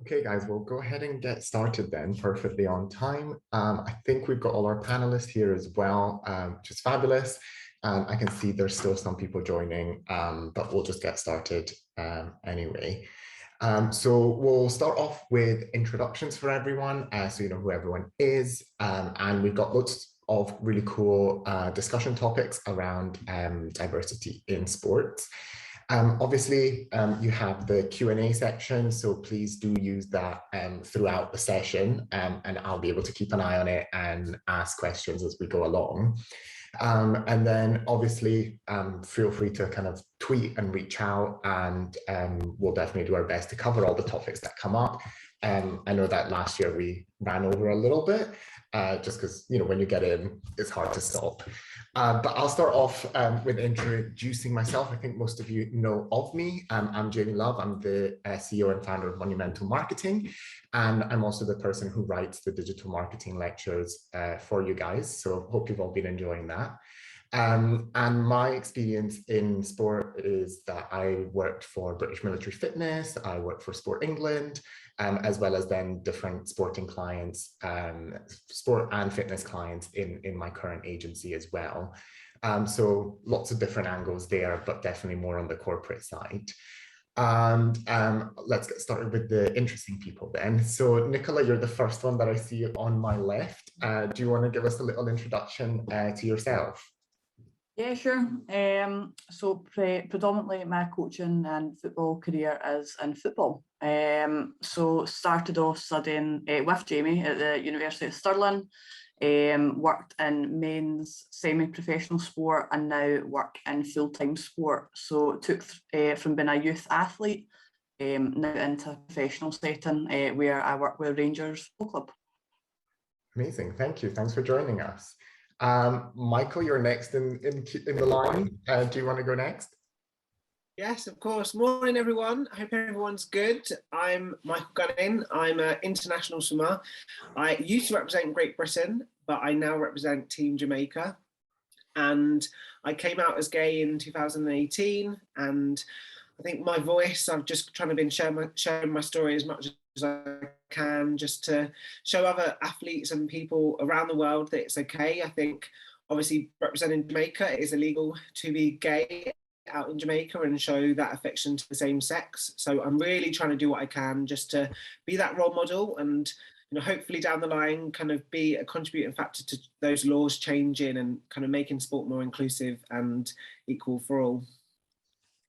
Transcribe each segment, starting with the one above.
Okay, guys, we'll go ahead and get started then, perfectly on time. I think we've got all our panelists here as well, which is fabulous. I can see there's still some people joining, but we'll just get started anyway. So we'll start off with introductions for everyone, so you know who everyone is, and we've got lots of really cool discussion topics around diversity in sports. Obviously, you have the Q&A section, so please do use that throughout the session, and I'll be able to keep an eye on it and ask questions as we go along. And then obviously, feel free to kind of tweet and reach out, and we'll definitely do our best to cover all the topics that come up. I know that last year we ran over a little bit, just because, you know, when you get in, it's hard to stop. But I'll start off with introducing myself. I think most of you know of me. I'm Jamie Love. I'm the CEO and founder of Monumental Marketing. And I'm also the person who writes the digital marketing lectures for you guys. So hope you've all been enjoying that. And my experience in sport is that I worked for British Military Fitness, I worked for Sport England, as well as then different sporting clients, sport and fitness clients in my current agency as well. So lots of different angles there, but definitely more on the corporate side. And let's get started with the interesting people then. So Nicola, you're the first one that I see on my left. Do you want to give us a little introduction to yourself? Yeah, sure. So predominantly my coaching and football career is in football. So started off studying with Jamie at the University of Stirling, worked in men's semi-professional sport and now work in full-time sport. So took from being a youth athlete now into a professional setting where I work with Rangers Football Club. Amazing, thank you. Thanks for joining us. Michael, you're next in the line. Do you want to go next? Yes, of course. Morning, everyone. I hope everyone's good. I'm Michael Gunning. I'm an international swimmer. I used to represent Great Britain, but I now represent Team Jamaica. And I came out as gay in 2018. And I think my voice, I've just trying to been sharing my story as much as I can, just to show other athletes and people around the world that it's okay. I think obviously representing Jamaica, it is illegal to be gay out in Jamaica and show that affection to the same sex. So I'm really trying to do what I can just to be that role model and, you know, hopefully down the line kind of be a contributing factor to those laws changing and kind of making sport more inclusive and equal for all.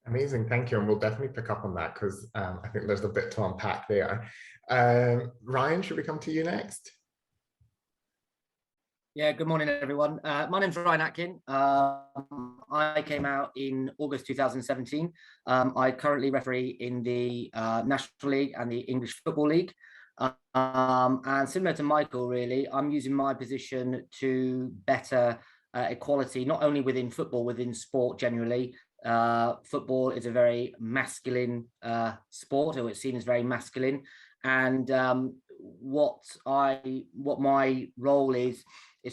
Amazing, thank you. And we'll definitely pick up on that because I think there's a bit to unpack there. Ryan, should we come to you next? Yeah, good morning, everyone. My name's Ryan Atkin. I came out in August 2017. I currently referee in the National League and the English Football League. And similar to Michael, really, I'm using my position to better equality, not only within football, within sport generally. Football is a very masculine sport, or it's seen as very masculine. And what my role is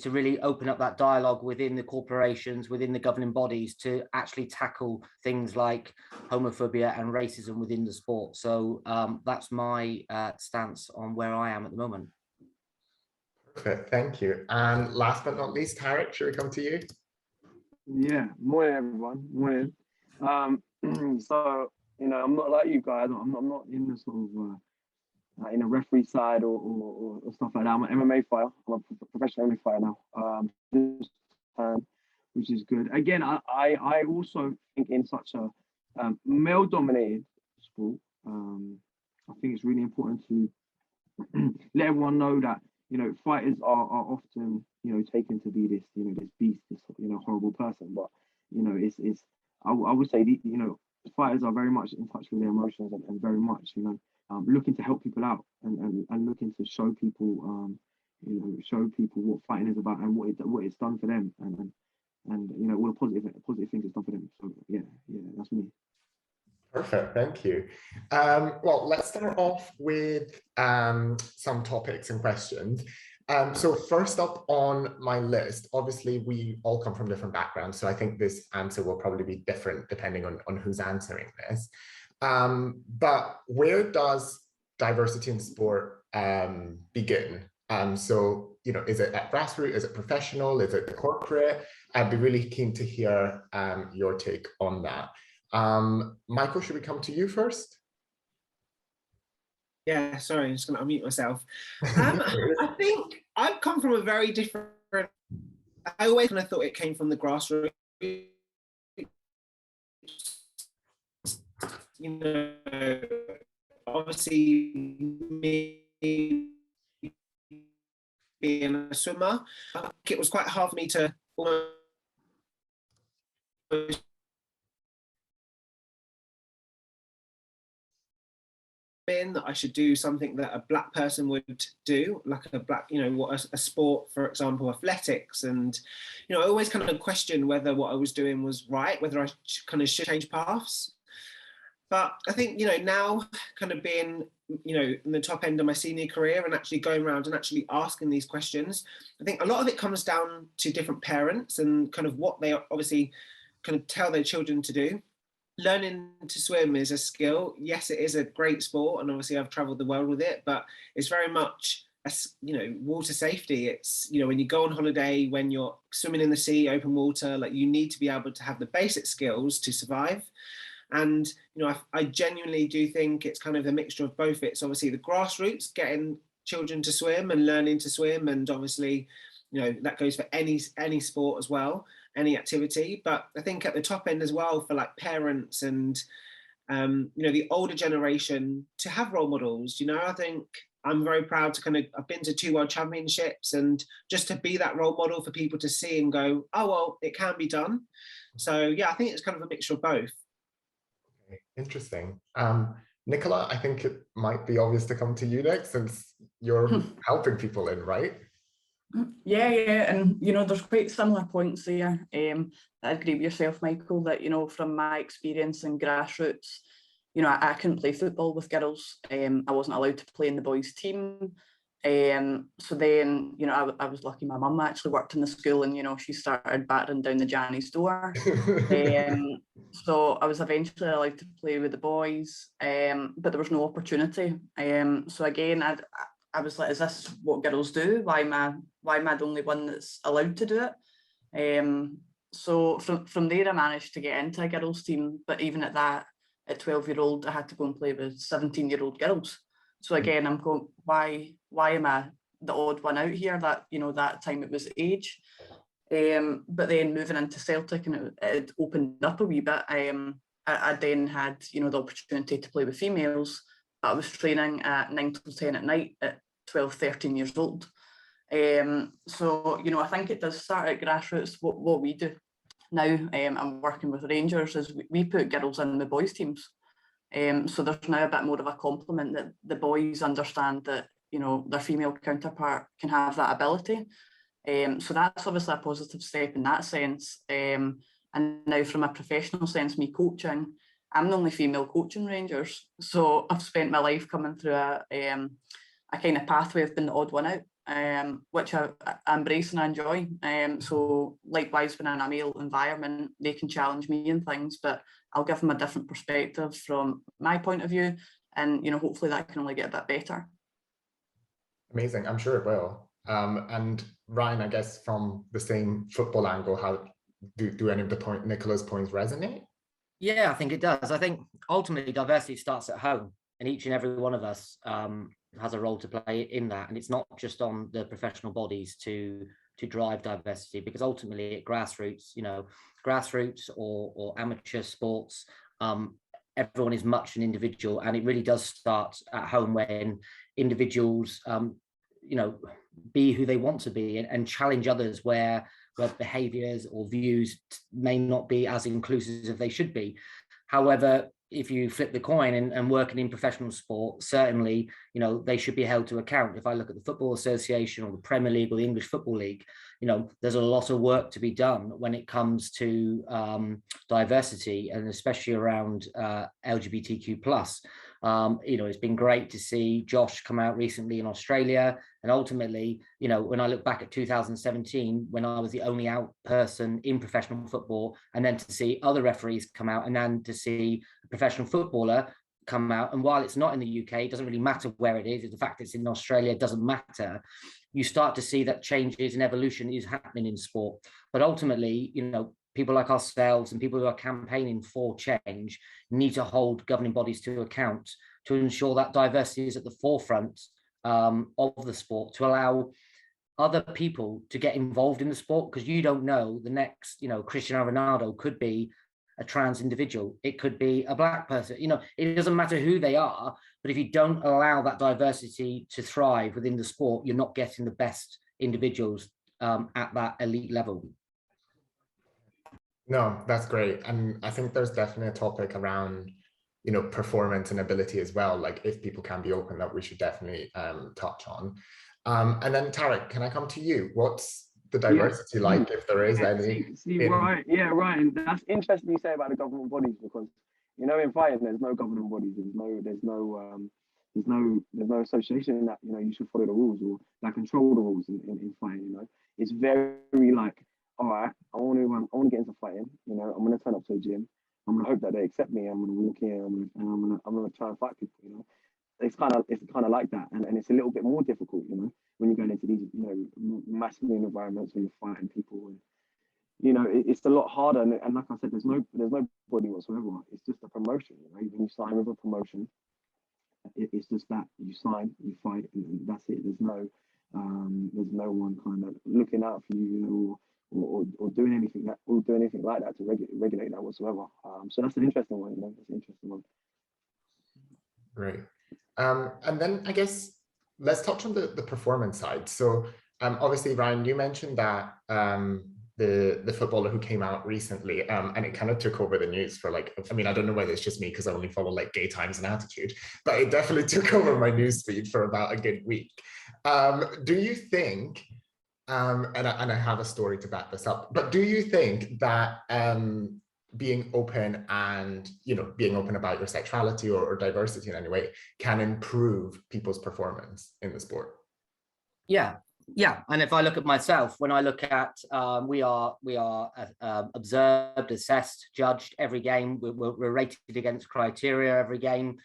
to really open up that dialogue within the corporations, within the governing bodies, to actually tackle things like homophobia and racism within the sport. So that's my stance on where I am at the moment. Perfect, thank you. And last but not least, Tarek, should we come to you? Yeah, morning everyone. Morning. So you know, I'm not like you guys. I'm not in the sort of in a referee side or stuff like that. I'm an MMA fighter. I'm a professional MMA fighter now. Which is good. Again, I also think in such a male-dominated sport, I think it's really important to let everyone know that, you know, fighters are often, you know, taken to be this, you know, this beast, this, you know, horrible person. But, you know, I would say, you know, fighters are very much in touch with their emotions and very much, you know, looking to help people out and looking to show people, you know, show people what fighting is about and what it's done for them and you know, all the positive things it's done for them. So yeah, that's me. Perfect, thank you. Well, let's start off with some topics and questions. So first up on my list, obviously we all come from different backgrounds, so I think this answer will probably be different depending on who's answering this. But where does diversity in sport begin? So, is it at grassroots? Is it professional? Is it corporate? I'd be really keen to hear your take on that. Michael, should we come to you first? Yeah, sorry, I'm just going to unmute myself. I think I've come from a very different. I always kind of thought it came from the grassroots. Obviously, me being a swimmer, it was quite hard for me to almost that I should do something that a black person would do, like a black, what a sport, for example, athletics. And, I always kind of questioned whether what I was doing was right, whether I kind of should change paths. But I think, now kind of being, in the top end of my senior career and actually going around and actually asking these questions, I think a lot of it comes down to different parents and kind of what they obviously kind of tell their children to do. Learning to swim is a skill. Yes, it is a great sport, and obviously I've traveled the world with it, but it's very much, water safety. It's, when you go on holiday, when you're swimming in the sea, open water, like you need to be able to have the basic skills to survive. And, I genuinely do think it's kind of a mixture of both. It's obviously the grassroots, getting children to swim and learning to swim. And obviously, that goes for any sport as well, any activity. But I think at the top end as well, for like parents and, the older generation to have role models, I think I'm very proud to I've been to 2 world championships, and just to be that role model for people to see and go, oh, well, it can be done. So yeah, I think it's kind of a mixture of both. Interesting. Nicola, I think it might be obvious to come to you next, since you're helping people in, right? Yeah, and there's quite similar points there. I agree with yourself, Michael, that from my experience in grassroots, I couldn't play football with girls. I wasn't allowed to play in the boys' team. So then, I was lucky my mum actually worked in the school, and she started battering down the Janny's door. So I was eventually allowed to play with the boys, but there was no opportunity. So again, I was like, is this what girls do? Why am I the only one that's allowed to do it? So from there, I managed to get into a girls' team, but even at that, at 12-year-old, I had to go and play with 17-year-old girls. So again, I'm going, why am I the odd one out here? That that time it was age. But then moving into Celtic, and it opened up a wee bit. I then had the opportunity to play with females. I was training at 9 till 10 at night at 12, 13 years old. So, I think it does start at grassroots. What we do now, I'm working with Rangers, is we put girls in the boys' teams. So there's now a bit more of a compliment that the boys understand that, their female counterpart can have that ability. So that's obviously a positive step in that sense. And now from a professional sense, me coaching, I'm the only female coach in Rangers. So I've spent my life coming through a kind of pathway of being the odd one out, which I embrace and I enjoy. So likewise, when in a male environment, they can challenge me in things, but I'll give them a different perspective from my point of view. And, hopefully that can only get a bit better. Amazing. I'm sure it will. And Ryan, I guess from the same football angle, how do any of the Nicola's points resonate? Yeah, I think it does. I think ultimately diversity starts at home, and each and every one of us has a role to play in that. And it's not just on the professional bodies to drive diversity, because ultimately at grassroots, grassroots or amateur sports, everyone is much an individual, and it really does start at home when individuals, be who they want to be and challenge others where behaviors or views may not be as inclusive as they should be. However, if you flip the coin and working in professional sport, certainly, they should be held to account. If I look at the Football Association or the Premier League or the English Football League, there's a lot of work to be done when it comes to diversity, and especially around LGBTQ+. It's been great to see Josh come out recently in Australia. And ultimately, when I look back at 2017, when I was the only out person in professional football, and then to see other referees come out, and then to see a professional footballer come out, and while it's not in the UK, it doesn't really matter where it is. The fact it's in Australia doesn't matter. You start to see that changes and evolution is happening in sport. But ultimately, you know, people like ourselves and people who are campaigning for change need to hold governing bodies to account to ensure that diversity is at the forefront of the sport, to allow other people to get involved in the sport, because you don't know, the next, you know, Cristiano Ronaldo could be a trans individual, it could be a black person, you know, it doesn't matter who they are, but if you don't allow that diversity to thrive within the sport, you're not getting the best individuals at that elite level. No, that's great. And I think there's definitely a topic around, you know, performance and ability as well. Like if people can be open, that we should definitely touch on. And then Tarek, can I come to you? What's the diversity like, if there is any? Right. Yeah, right. And that's interesting you say about the government bodies, because, you know, in fighting, there's no government bodies. There's no association that, you know, you should follow the rules or that control the rules in fighting. You know, it's very like, all right, I want to get into fighting. You know, I'm going to turn up to a gym. I'm going to hope that they accept me. I'm going to walk in. I'm going to try and fight people. You know, it's kind of like that, and it's a little bit more difficult. You know, when you're going into these, you know, masculine environments when you're fighting people, and you know, it's a lot harder. And like I said, there's no body whatsoever. It's just a promotion. You know, when you sign with a promotion, it's just that you sign, you fight, and that's it. There's no one kind of looking out for you, you know, or doing anything like that to regulate that whatsoever. So that's an interesting one. You know, that's an interesting one. Great. And then I guess let's touch on the performance side. So obviously, Ryan, you mentioned that the footballer who came out recently, and it kind of took over the news for like, I mean, I don't know whether it's just me because I only follow like Gay Times and Attitude, but it definitely took over my news feed for about a good week. Do you think, and I have a story to back this up, but do you think that being open and, you know, being open about your sexuality or diversity in any way can improve people's performance in the sport? Yeah. And if I look at myself, when I look at, we are observed, assessed, judged every game. We're rated against criteria every game.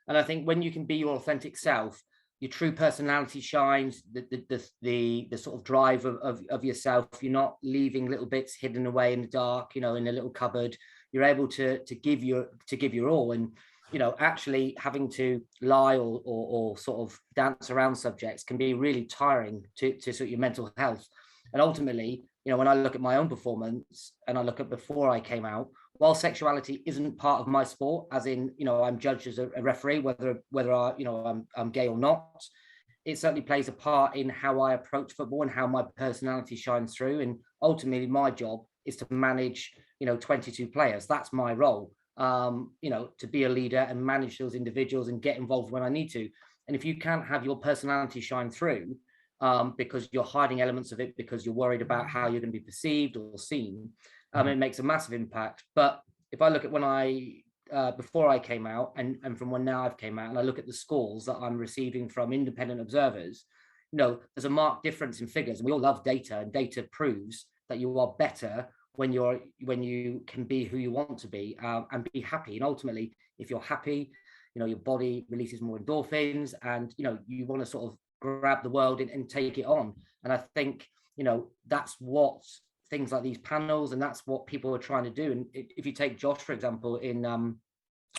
And I think when you can be your authentic self, your true personality shines, the sort of drive of yourself. You're not leaving little bits hidden away in the dark, you know, in a little cupboard. You're able to give your all. And, you know, actually having to lie or sort of dance around subjects can be really tiring to sort of your mental health. And ultimately, you know, when I look at my own performance and I look at before I came out, while sexuality isn't part of my sport, as in, you know, I'm judged as a referee, whether I, you know, I'm gay or not, it certainly plays a part in how I approach football and how my personality shines through. And ultimately, my job is to manage, you know, 22 players. That's my role, you know, to be a leader and manage those individuals and get involved when I need to. And if you can't have your personality shine through, because you're hiding elements of it because you're worried about how you're going to be perceived or seen, it makes a massive impact. But if I look at when before I came out and from when now I've came out, and I look at the scores that I'm receiving from independent observers, you know, there's a marked difference in figures. We all love data, and data proves that you are better when you can be who you want to be, and be happy. And ultimately, if you're happy, you know, your body releases more endorphins, and, you know, you want to sort of grab the world and take it on. And I think, you know, that's what things like these panels, and that's what people are trying to do. And if you take Josh, for example, in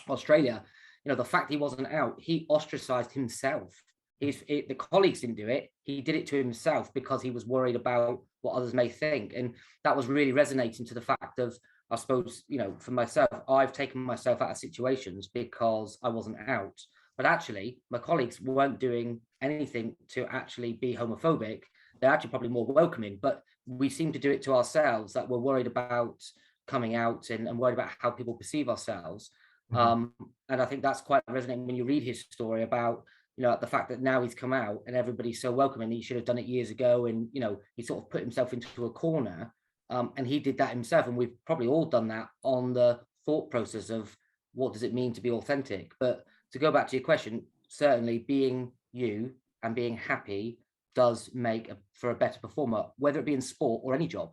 Australia, you know, the fact he wasn't out, he ostracized himself. The colleagues didn't do it. He did it to himself because he was worried about what others may think. And that was really resonating to the fact of, I suppose, you know, for myself, I've taken myself out of situations because I wasn't out. But actually, my colleagues weren't doing anything to actually be homophobic. They're actually probably more welcoming, but we seem to do it to ourselves, that we're worried about coming out and worried about how people perceive ourselves. And I think that's quite resonating when you read his story about, you know, the fact that now he's come out and everybody's so welcoming. He should have done it years ago. And, you know, he sort of put himself into a corner, and he did that himself. And we've probably all done that on the thought process of what does it mean to be authentic? But to go back to your question, certainly being you and being happy does make for a better performer, whether it be in sport or any job.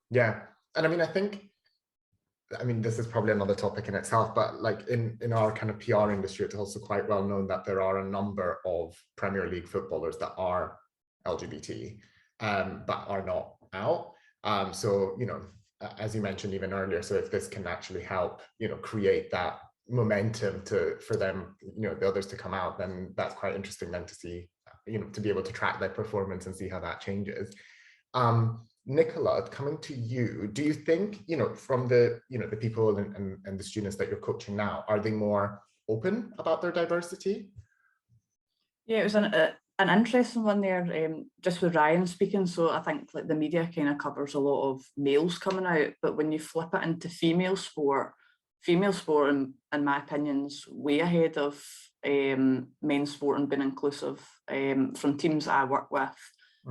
Yeah. And I mean, I think I mean, this is probably another topic in itself, but like in our kind of PR industry, it's also quite well known that there are a number of Premier League footballers that are LGBT, but are not out. So, you know, as you mentioned even earlier, so if this can actually help, you know, create that momentum for them, you know, the others to come out, then that's quite interesting then to see, you know, to be able to track their performance and see how that changes. Nicola, coming to you, do you think, you know, from the, you know, the people and the students that you're coaching now, are they more open about their diversity? Yeah, it was an interesting one there, just with Ryan speaking. So I think like the media kind of covers a lot of males coming out, but when you flip it into female sport, in my opinion, is way ahead of men's sport and being inclusive. From teams I work with,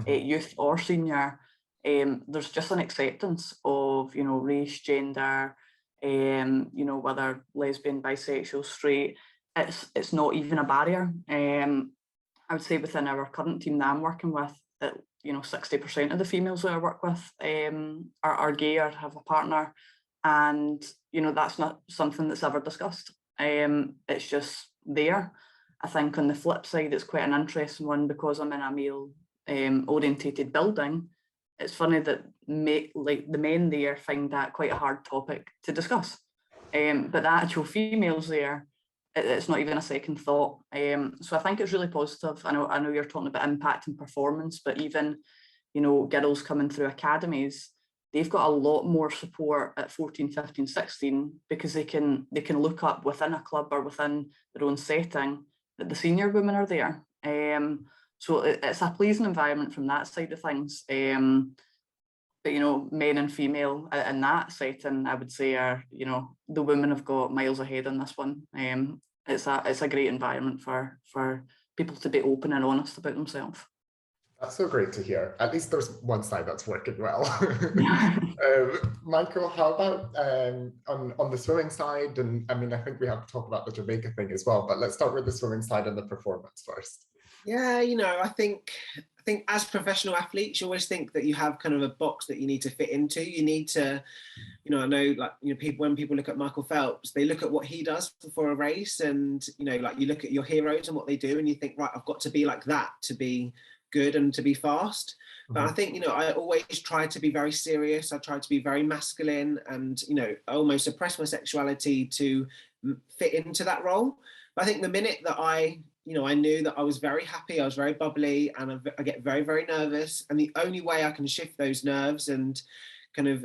youth or senior, there's just an acceptance of, you know, race, gender, you know, whether lesbian, bisexual, straight. It's not even a barrier. I would say within our current team that I'm working with, that, you know, 60% of the females that I work with are gay or have a partner, and you know, that's not something that's ever discussed. It's just there. I think on the flip side, it's quite an interesting one because I'm in a male orientated building. It's funny that like the men there find that quite a hard topic to discuss, but the actual females there, it's not even a second thought. So I think it's really positive. I know you're talking about impact and performance, but even, you know, girls coming through academies, they've got a lot more support at 14, 15, 16 because they can look up within a club or within their own setting that the senior women are there. So it's a pleasing environment from that side of things. But, you know, men and female in that setting, I would say are, you know, the women have got miles ahead on this one. It's a great environment for people to be open and honest about themselves. That's so great to hear. At least there's one side that's working well. Michael, how about on the swimming side? And I mean, I think we have to talk about the Jamaica thing as well, but let's start with the swimming side and the performance first. Yeah, you know, I think as professional athletes, you always think that you have kind of a box that you need to fit into. You need to, you know, I know, like, you know, when people look at Michael Phelps, they look at what he does before a race, and, you know, like, you look at your heroes and what they do, and you think, right, I've got to be like that to be good and to be fast. But I think, you know, I always try to be very serious. I try to be very masculine, and, you know, I almost suppress my sexuality to fit into that role. But I think the minute that I knew that I was very happy, I was very bubbly, and I get very, very nervous. And the only way I can shift those nerves and kind of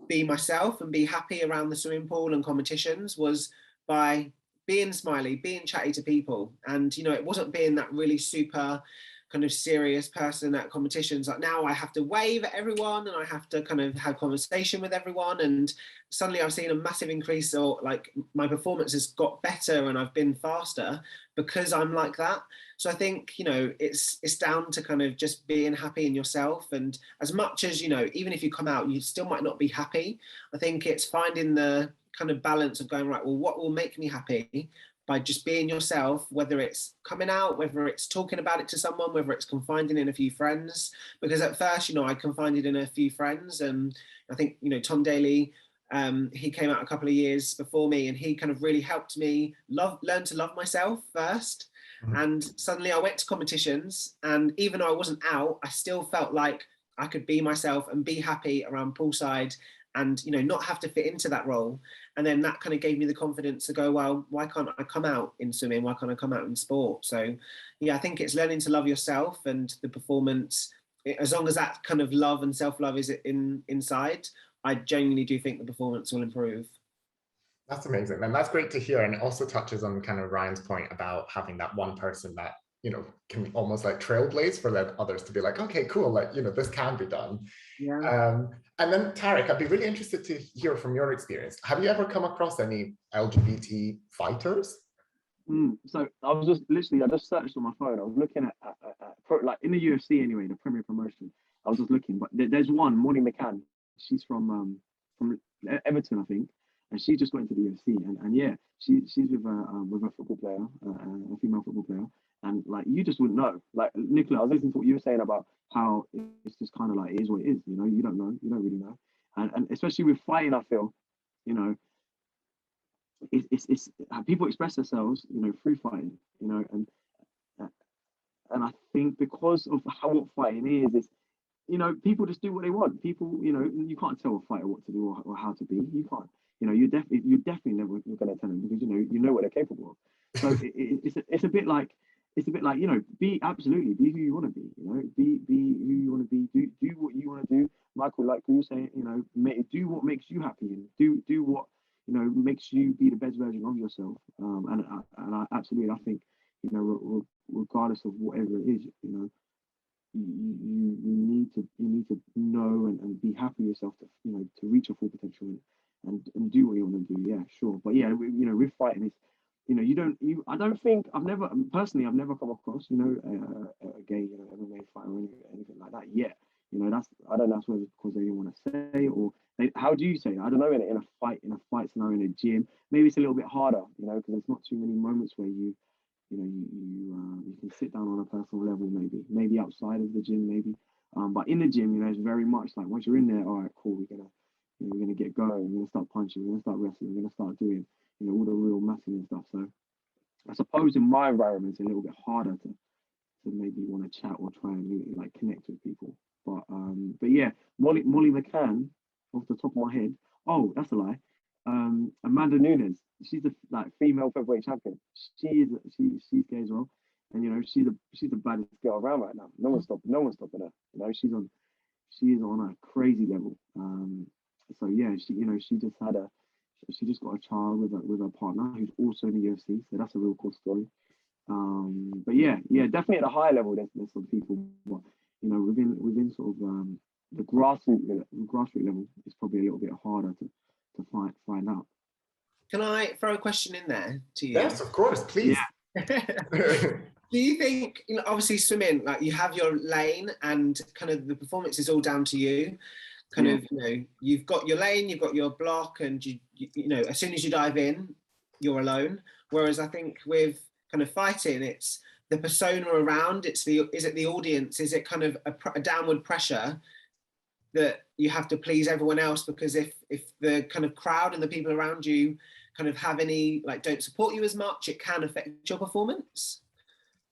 be myself and be happy around the swimming pool and competitions was by being smiley, being chatty to people. And, you know, it wasn't being that really super kind of serious person at competitions. Like, now I have to wave at everyone and I have to kind of have conversation with everyone, and suddenly I've seen a massive increase, or like my performance has got better and I've been faster because I'm like that. So I think, you know, it's down to kind of just being happy in yourself. And as much as, you know, even if you come out, you still might not be happy. I think it's finding the kind of balance of going, right, well, what will make me happy by just being yourself, whether it's coming out, whether it's talking about it to someone, whether it's confiding in a few friends. Because at first, you know, I confided in a few friends, and I think, you know, Tom Daly, he came out a couple of years before me, and he kind of really helped me learn to love myself first. And suddenly I went to competitions, and even though I wasn't out, I still felt like I could be myself and be happy around poolside, and, you know, not have to fit into that role. And then that kind of gave me the confidence to go, well, why can't I come out in swimming? Why can't I come out in sport? So yeah, I think it's learning to love yourself, and the performance, as long as that kind of love and self-love is inside, I genuinely do think the performance will improve. That's amazing. And that's great to hear. And it also touches on kind of Ryan's point about having that one person that, you know, can almost like trailblaze for then others to be like, okay, cool, like, you know, this can be done. Yeah. And then Tarek, I'd be really interested to hear from your experience. Have you ever come across any LGBT fighters? So I just searched on my phone. I was looking at like in the UFC anyway, the Premier promotion. I was just looking, but there's one, Molly McCann. She's from Everton, I think, and she just got into the UFC. And yeah, she's with a football player, a female football player. And like, you just wouldn't know. Like, Nicola, I was listening to what you were saying about how it's just kind of like, it is what it is. You know, you don't know, you don't really know. And especially with fighting, I feel you know, it's people express themselves, you know, through fighting, you know, and I think because of what fighting is, you know, people just do what they want. People, you know, you can't tell a fighter what to do or how to be. You can't, you know, you definitely never you're going to tell them, because you know what they're capable of. So it's a bit like, you know, be who you want to be. You know, be who you want to be. Do what you want to do. Michael, like you were saying, you know, do what makes you happy, and do what, you know, makes you be the best version of yourself. And I absolutely, I think, you know, regardless of whatever it is, you know, you need to know and be happy with yourself to, you know, to reach your full potential and do what you want to do. Yeah, sure. But yeah, you know, with fighting, it's, you know, I don't think I've never come across, you know, a gay, you know, MMA fighter or anything like that yet. You know, I don't know, that's whether it's because they didn't want to say it, or how do you say it? I don't know, in a fight scenario in a gym, maybe it's a little bit harder, you know, because there's not too many moments where you know, you can sit down on a personal level, maybe outside of the gym, maybe. But in the gym, you know, it's very much like, once you're in there, all right, cool, we're gonna get going, we're gonna start punching, we're gonna start wrestling, we're gonna start doing, you know, all the real massing and stuff. So I suppose in my environment, it's a little bit harder to maybe want to chat or try and really, like, connect with people. But yeah, Molly McCann, off the top of my head. Oh, that's a lie. Amanda Nunes, she's the, like, female featherweight champion. She's gay as well, and you know, she's the baddest girl around right now. No one's stopping her. You know, she is on a crazy level. So yeah, she just got a child with a partner who's also in the UFC. So that's a real cool story. But yeah, definitely at a higher level, there's some people, but you know, within sort of the grassroots level, it's probably a little bit harder to find out. Can I throw a question in there to you? Yes, of course, please. Yeah. Do you think, you know, obviously swimming, like, you have your lane and kind of the performance is all down to you? Kind of, you know, you've got your lane, you've got your block, and you know, as soon as you dive in, you're alone. Whereas I think with kind of fighting, it's the persona around, is it the audience? Is it kind of a downward pressure that you have to please everyone else? Because if the kind of crowd and the people around you kind of have any, like, don't support you as much, it can affect your performance.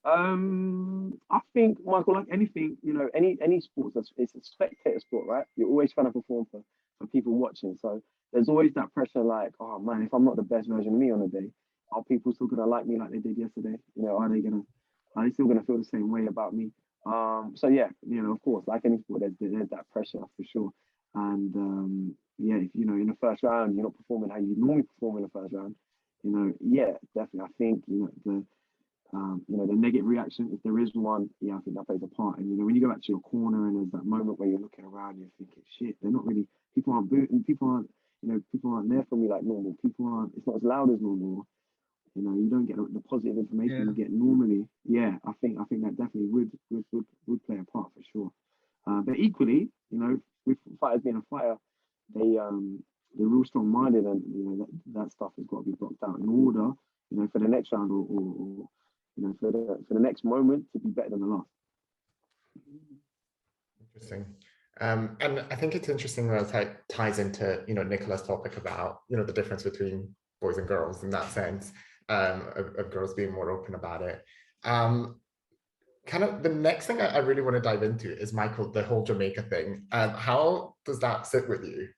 I think, Michael, like anything, you know, any sport, it's a spectator sport, right? You're always trying to perform for people watching. So there's always that pressure, like, oh man, if I'm not the best version of me on the day, are people still gonna like me like they did yesterday? You know, are they still gonna feel the same way about me? So yeah, you know, of course, like any sport, there's that pressure for sure. And yeah, if, you know, in the first round you're not performing how you normally perform in the first round, you know, yeah, definitely. I think, you know, the negative reaction, if there is one, yeah, I think that plays a part. And you know, when you go back to your corner and there's that moment where you're looking around, you're thinking, shit, they're not really, people aren't booting, people aren't there for me like normal. It's not as loud as normal. You know, you don't get the positive information you get normally. Yeah, I think that definitely would play a part for sure. But equally, you know, with fighters being a fighter, they're real strong-minded, and you know, that stuff has got to be blocked out in order, you know, for the next round or you know, for the next moment to be better than the last. Interesting. And I think it's interesting that it ties into, you know, Nicola's topic about, you know, the difference between boys and girls in that sense, of girls being more open about it. Kind of the next thing I really want to dive into is, Michael, the whole Jamaica thing. How does that sit with you?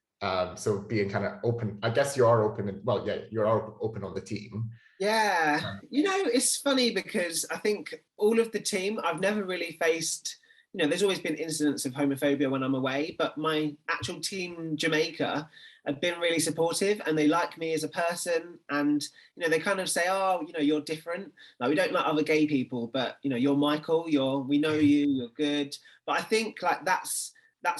So being kind of open, I guess you are open, well, yeah, you are open on the team. Yeah, you know, it's funny because I think all of the team, I've never really faced, you know, there's always been incidents of homophobia when I'm away, but my actual team, Jamaica, have been really supportive, and they like me as a person. And, you know, they kind of say, oh, you know, you're different. Like, we don't like other gay people, but, you know, you're Michael, we know you, you're good. But I think, like, that's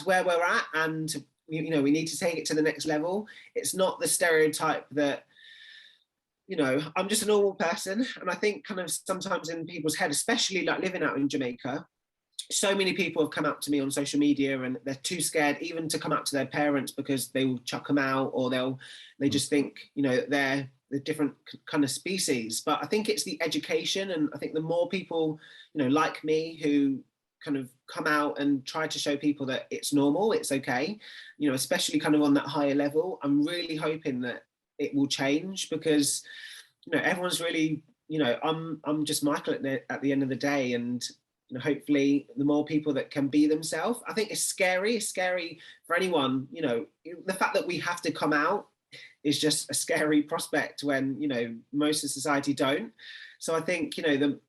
where we're at. And, you know, we need to take it to the next level. It's not the stereotype that, you know, I'm just a normal person. And I think kind of sometimes in people's head, especially like living out in Jamaica, so many people have come out to me on social media and they're too scared even to come out to their parents because they will chuck them out, or they just think, you know, they're the different kind of species. But I think it's the education, and I think the more people, you know, like me, who kind of come out and try to show people that it's normal, it's okay, you know, especially kind of on that higher level. I'm really hoping that it will change, because, you know, everyone's really, you know, I'm just Michael at the end of the day, and you know, hopefully the more people that can be themselves. I think it's scary for anyone, you know, the fact that we have to come out is just a scary prospect when, you know, most of society don't. So I think, you know, the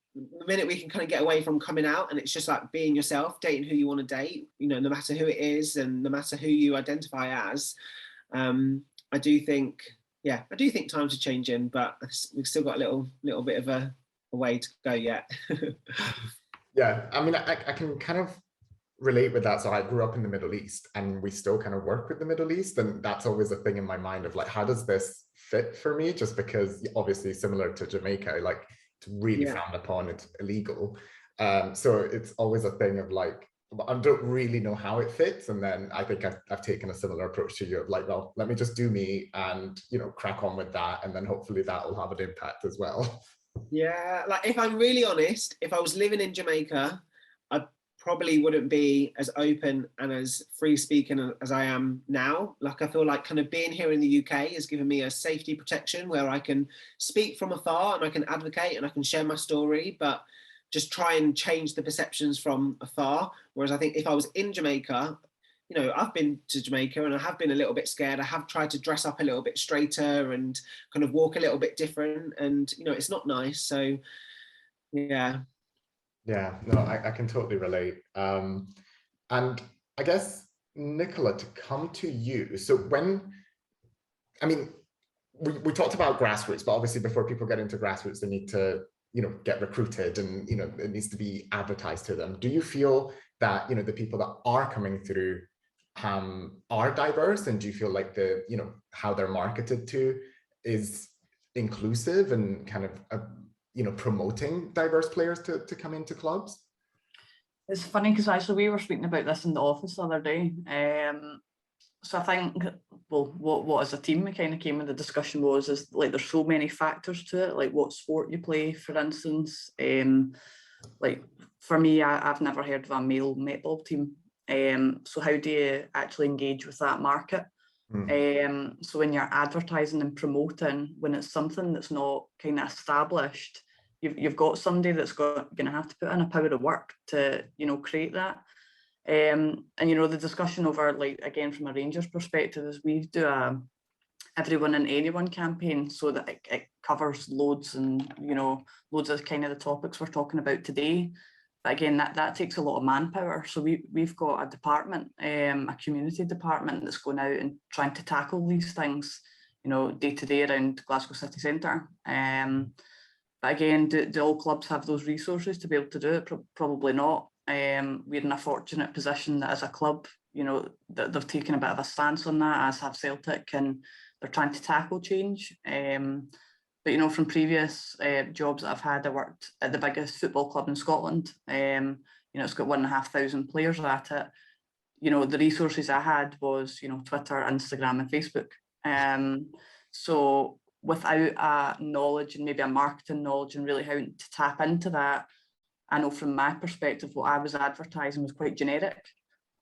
minute we can kind of get away from coming out, and it's just like being yourself, dating who you want to date, you know, no matter who it is and no matter who you identify as, I do think times are changing, but we've still got a little bit of a way to go yet. Yeah, I mean, I can kind of relate with that. So I grew up in the Middle East, and we still kind of work with the Middle East, and that's always a thing in my mind of like, how does this fit for me? Just because obviously similar to Jamaica, like it's really frowned upon, it's illegal. So it's always a thing of like, I don't really know how it fits. And then I think I've taken a similar approach to you of like, well, let me just do me and, you know, crack on with that. And then hopefully that will have an impact as well. Yeah, like if I'm really honest, if I was living in Jamaica, I probably wouldn't be as open and as free speaking as I am now. Like I feel like kind of being here in the UK has given me a safety protection where I can speak from afar and I can advocate and I can share my story, but just try and change the perceptions from afar. Whereas I think if I was in Jamaica, you know, I've been to Jamaica and I have been a little bit scared. I have tried to dress up a little bit straighter and kind of walk a little bit different. And, you know, it's not nice. So, yeah. Yeah, no, I can totally relate. And I guess, Nicola, to come to you. So I mean, we talked about grassroots, but obviously before people get into grassroots, they need to, you know, get recruited and, you know, it needs to be advertised to them. Do you feel that, you know, the people that are coming through are diverse, and do you feel like the, you know, how they're marketed to is inclusive and kind of, you know, promoting diverse players to come into clubs? It's funny because actually we were speaking about this in the office the other day. So I think, well, what as a team we kind of came with the discussion is like there's so many factors to it, like what sport you play, for instance. Like for me, I've never heard of a male netball team. So how do you actually engage with that market? So when you're advertising and promoting, when it's something that's not kind of established, you've got somebody that's going to have to put in a power of work to, you know, create that. And you know, the discussion over, like, again from a Rangers perspective, is we do a everyone and anyone campaign, so that it covers loads, and you know, loads of kind of the topics we're talking about today. But again, that takes a lot of manpower. So we've got a department, a community department that's going out and trying to tackle these things, you know, day to day around Glasgow city centre. But again, do all clubs have those resources to be able to do it? Probably not. We're in a fortunate position that as a club, you know, that they've taken a bit of a stance on that, as have Celtic, and they're trying to tackle change. But you know, from previous jobs that I've had, I worked at the biggest football club in Scotland. You know, it's got 1,500 players at it. You know, the resources I had was, you know, Twitter, Instagram, and Facebook. So without a knowledge and maybe a marketing knowledge and really how to tap into that, I know from my perspective, what I was advertising was quite generic.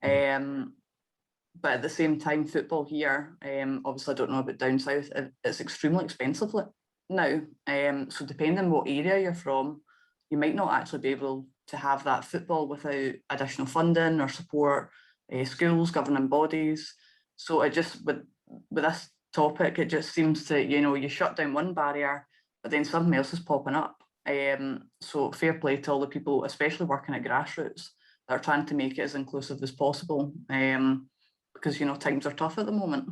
But at the same time, football here, obviously I don't know about down south, it's extremely expensive now. So depending on what area you're from, you might not actually be able to have that football without additional funding or support, schools, governing bodies. So it just, with this topic, it just seems to, you know, you shut down one barrier, but then something else is popping up. So fair play to all the people, especially working at grassroots, that are trying to make it as inclusive as possible, because, you know, times are tough at the moment.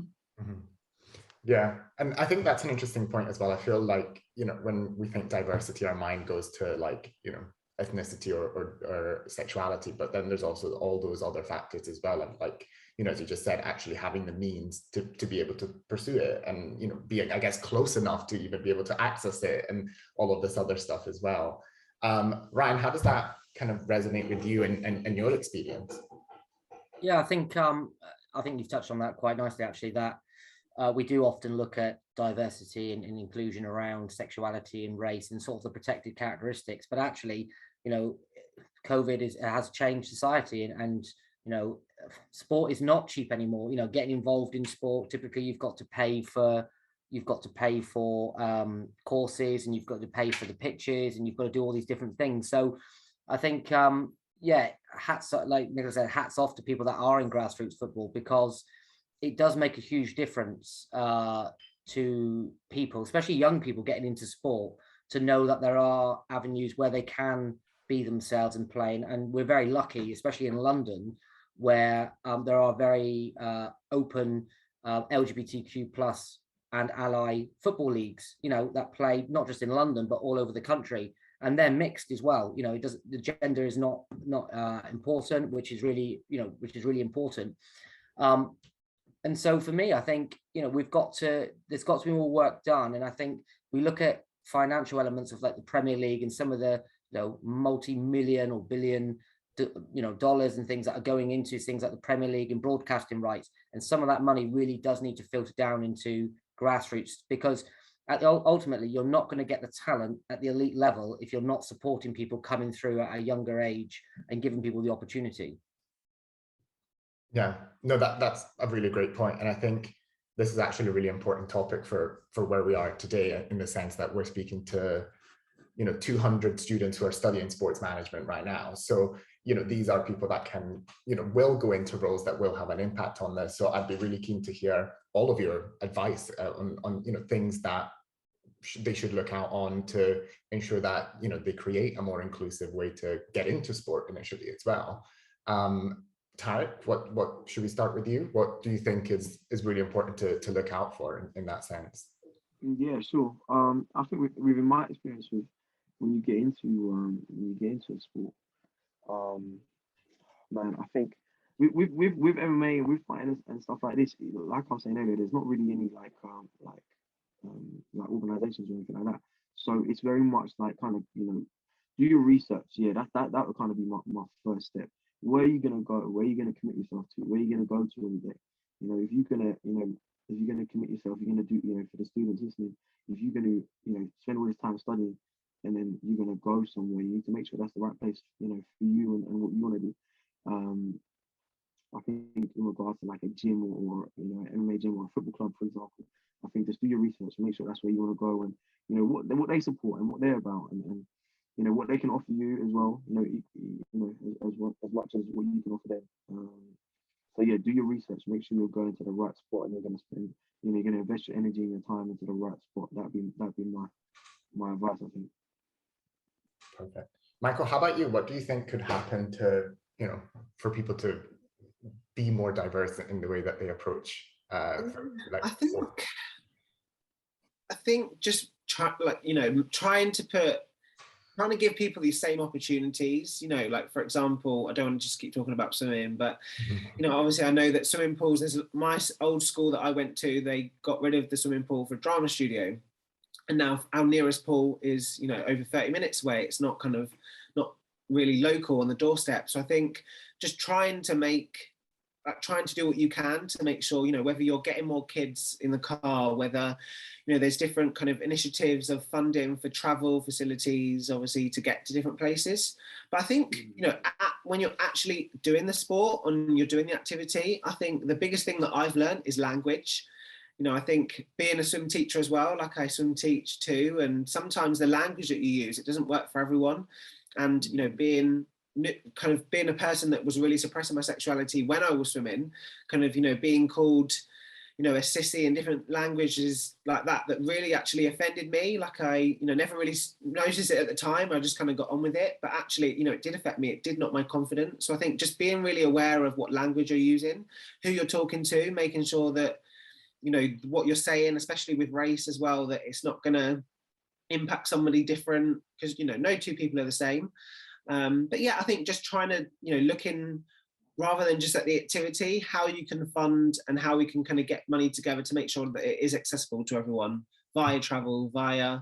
Yeah, and I think that's an interesting point as well. I feel like, you know, when we think diversity, our mind goes to like, you know, ethnicity or sexuality, but then there's also all those other factors as well. And like, you know, as you just said, actually having the means to be able to pursue it, and, you know, being, I guess, close enough to even be able to access it, and all of this other stuff as well. Ryan, how does that kind of resonate with you and your experience? Yeah, I think you've touched on that quite nicely, actually, that we do often look at diversity and inclusion around sexuality and race and sort of the protected characteristics, but actually, you know, COVID has changed society, and you know, sport is not cheap anymore. You know, getting involved in sport, typically you've got to pay for courses, and you've got to pay for the pitches, and you've got to do all these different things. So I think yeah, like Nicola said, hats off to people that are in grassroots football, because it does make a huge difference to people, especially young people getting into sport, to know that there are avenues where they can be themselves and play. And we're very lucky, especially in London, where there are very open LGBTQ plus and ally football leagues, you know, that play not just in London but all over the country, and they're mixed as well. You know, the gender is not important, which is really important. And so for me, I think, you know, there's got to be more work done. And I think we look at financial elements of like the Premier League and some of the, you know, multi-million or billion, you know, dollars and things that are going into things like the Premier League and broadcasting rights. And some of that money really does need to filter down into grassroots, because ultimately you're not going to get the talent at the elite level if you're not supporting people coming through at a younger age and giving people the opportunity. Yeah, no, that's a really great point. And I think this is actually a really important topic for where we are today, in the sense that we're speaking to, you know, 200 students who are studying sports management right now. So, you know, these are people that can, you know, will go into roles that will have an impact on this. So I'd be really keen to hear all of your advice on you know, things that they should look out on to ensure that, you know, they create a more inclusive way to get into sport initially as well. Tarek, what should we start with you? What do you think is really important to look out for in that sense? Yeah, sure. I think within my experience with when you get into a sport, man, I think with MMA and with fighting and stuff like this, like I was saying earlier, there's not really any like organizations or anything like that. So it's very much like kind of, you know, do your research. Yeah, that would kind of be my first step. Where are you gonna go? Where are you gonna commit yourself to? Where are you gonna go to every day? You know, if you're gonna commit yourself, you're gonna do, you know, for the students listening, if you're gonna, you know, spend all this time studying and then you're gonna go somewhere, you need to make sure that's the right place, you know, for you and what you want to do. I think in regards to like a gym or you know, an MMA gym or a football club, for example, I think just do your research and make sure that's where you want to go, and you know what they support and what they're about, and you know what they can offer you as well. You know as much as what you can offer them. So yeah, do your research. Make sure you're going to the right spot, and you're going to spend, you know, you're going to invest your energy and your time into the right spot. That'd be my advice, I think. Perfect. Michael, how about you? What do you think could happen to, you know, for people to be more diverse in the way that they approach I think just trying to give people these same opportunities, you know, like for example, I don't want to just keep talking about swimming, but you know, obviously I know that swimming pools, there's my old school that I went to, they got rid of the swimming pool for drama studio, and now our nearest pool is, you know, over 30 minutes away. It's not really local on the doorstep. So I think just trying to do what you can to make sure, you know, whether you're getting more kids in the car, whether, you know, there's different kind of initiatives of funding for travel facilities, obviously, to get to different places. But I think, you know, when you're actually doing the sport and you're doing the activity, I think the biggest thing that I've learned is language. You know, I think being a swim teacher as well, like I swim teach too, and sometimes the language that you use, it doesn't work for everyone. And, you know, being a person that was really suppressing my sexuality when I was swimming, kind of, you know, being called, you know, a sissy in different languages like that really actually offended me. Like I, you know, never really noticed it at the time. I just kind of got on with it. But actually, you know, it did affect me. It did knock my confidence. So I think just being really aware of what language you're using, who you're talking to, making sure that, you know, what you're saying, especially with race as well, that it's not going to impact somebody different, because, you know, no two people are the same. But yeah, I think just trying to, you know, looking rather than just at the activity, how you can fund and how we can kind of get money together to make sure that it is accessible to everyone via travel, via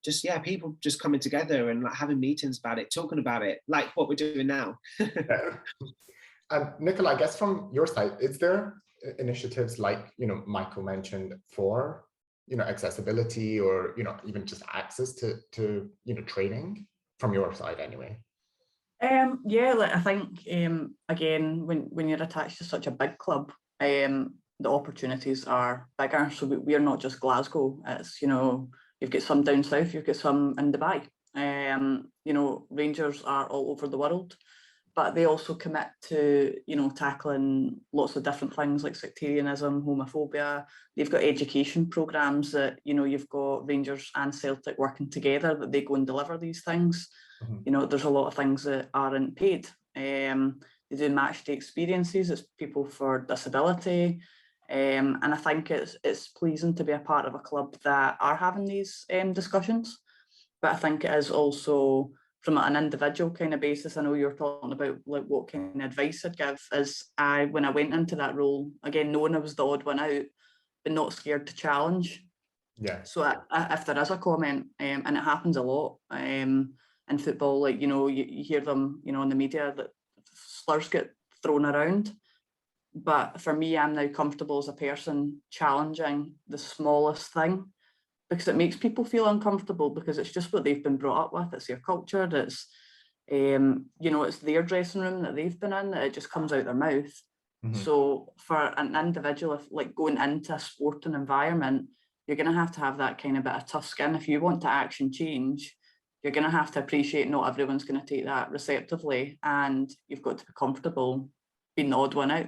just, yeah, people just coming together and like having meetings about it, talking about it, like what we're doing now. Nicola, I guess from your side, is there initiatives like, you know, Michael mentioned for, you know, accessibility or, you know, even just access to you know, training from your side anyway? Yeah, like I think again, when you're attached to such a big club, the opportunities are bigger. So we're not just Glasgow. It's, you know, you've got some down south, you've got some in Dubai. You know, Rangers are all over the world, but they also commit to, you know, tackling lots of different things like sectarianism, homophobia. They've got education programs that, you know, you've got Rangers and Celtic working together, that they go and deliver these things. You know, there's a lot of things that aren't paid. They do match day experiences. It's people for disability. And I think it's pleasing to be a part of a club that are having these discussions. But I think it is also from an individual kind of basis. I know you're talking about like what kind of advice I'd give. Is when I went into that role, again, knowing I was the odd one out, but not scared to challenge. Yeah. So if there is a comment, and it happens a lot in football, like, you know, you hear them, you know, in the media that slurs get thrown around. But for me, I'm now comfortable as a person challenging the smallest thing, because it makes people feel uncomfortable, because it's just what they've been brought up with. It's their culture. It's, you know, it's their dressing room that they've been in, that it just comes out their mouth. So for an individual, if like going into a sporting environment, you're going to have that kind of bit of tough skin. If you want to action change, you're going to have to appreciate not everyone's going to take that receptively, and you've got to be comfortable being the odd one out,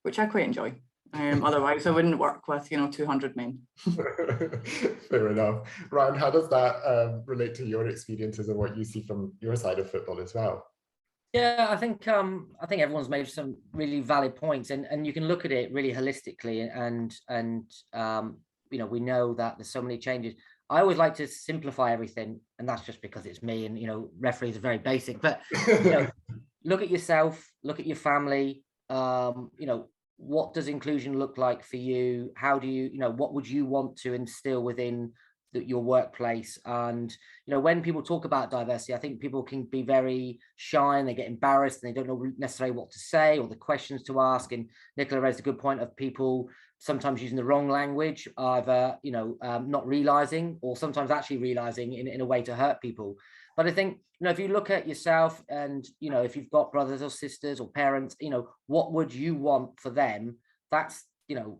which I quite enjoy. Otherwise, I wouldn't work with, you know, 200 men. Fair enough. Ryan, how does that relate to your experiences and what you see from your side of football as well? Yeah, I think everyone's made some really valid points, and you can look at it really holistically, and you know, we know that there's so many changes. I always like to simplify everything, and that's just because it's me, and, you know, referees are very basic, but, you know, look at yourself, look at your family, you know, what does inclusion look like for you? How do you, you know, what would you want to instill within your workplace? And, you know, when people talk about diversity, I think people can be very shy and they get embarrassed and they don't know necessarily what to say or the questions to ask. And Nicola raised a good point of people sometimes using the wrong language, either, you know, not realizing, or sometimes actually realizing in a way to hurt people. But I think, you know, if you look at yourself and, you know, if you've got brothers or sisters or parents, you know, what would you want for them? That's, you know,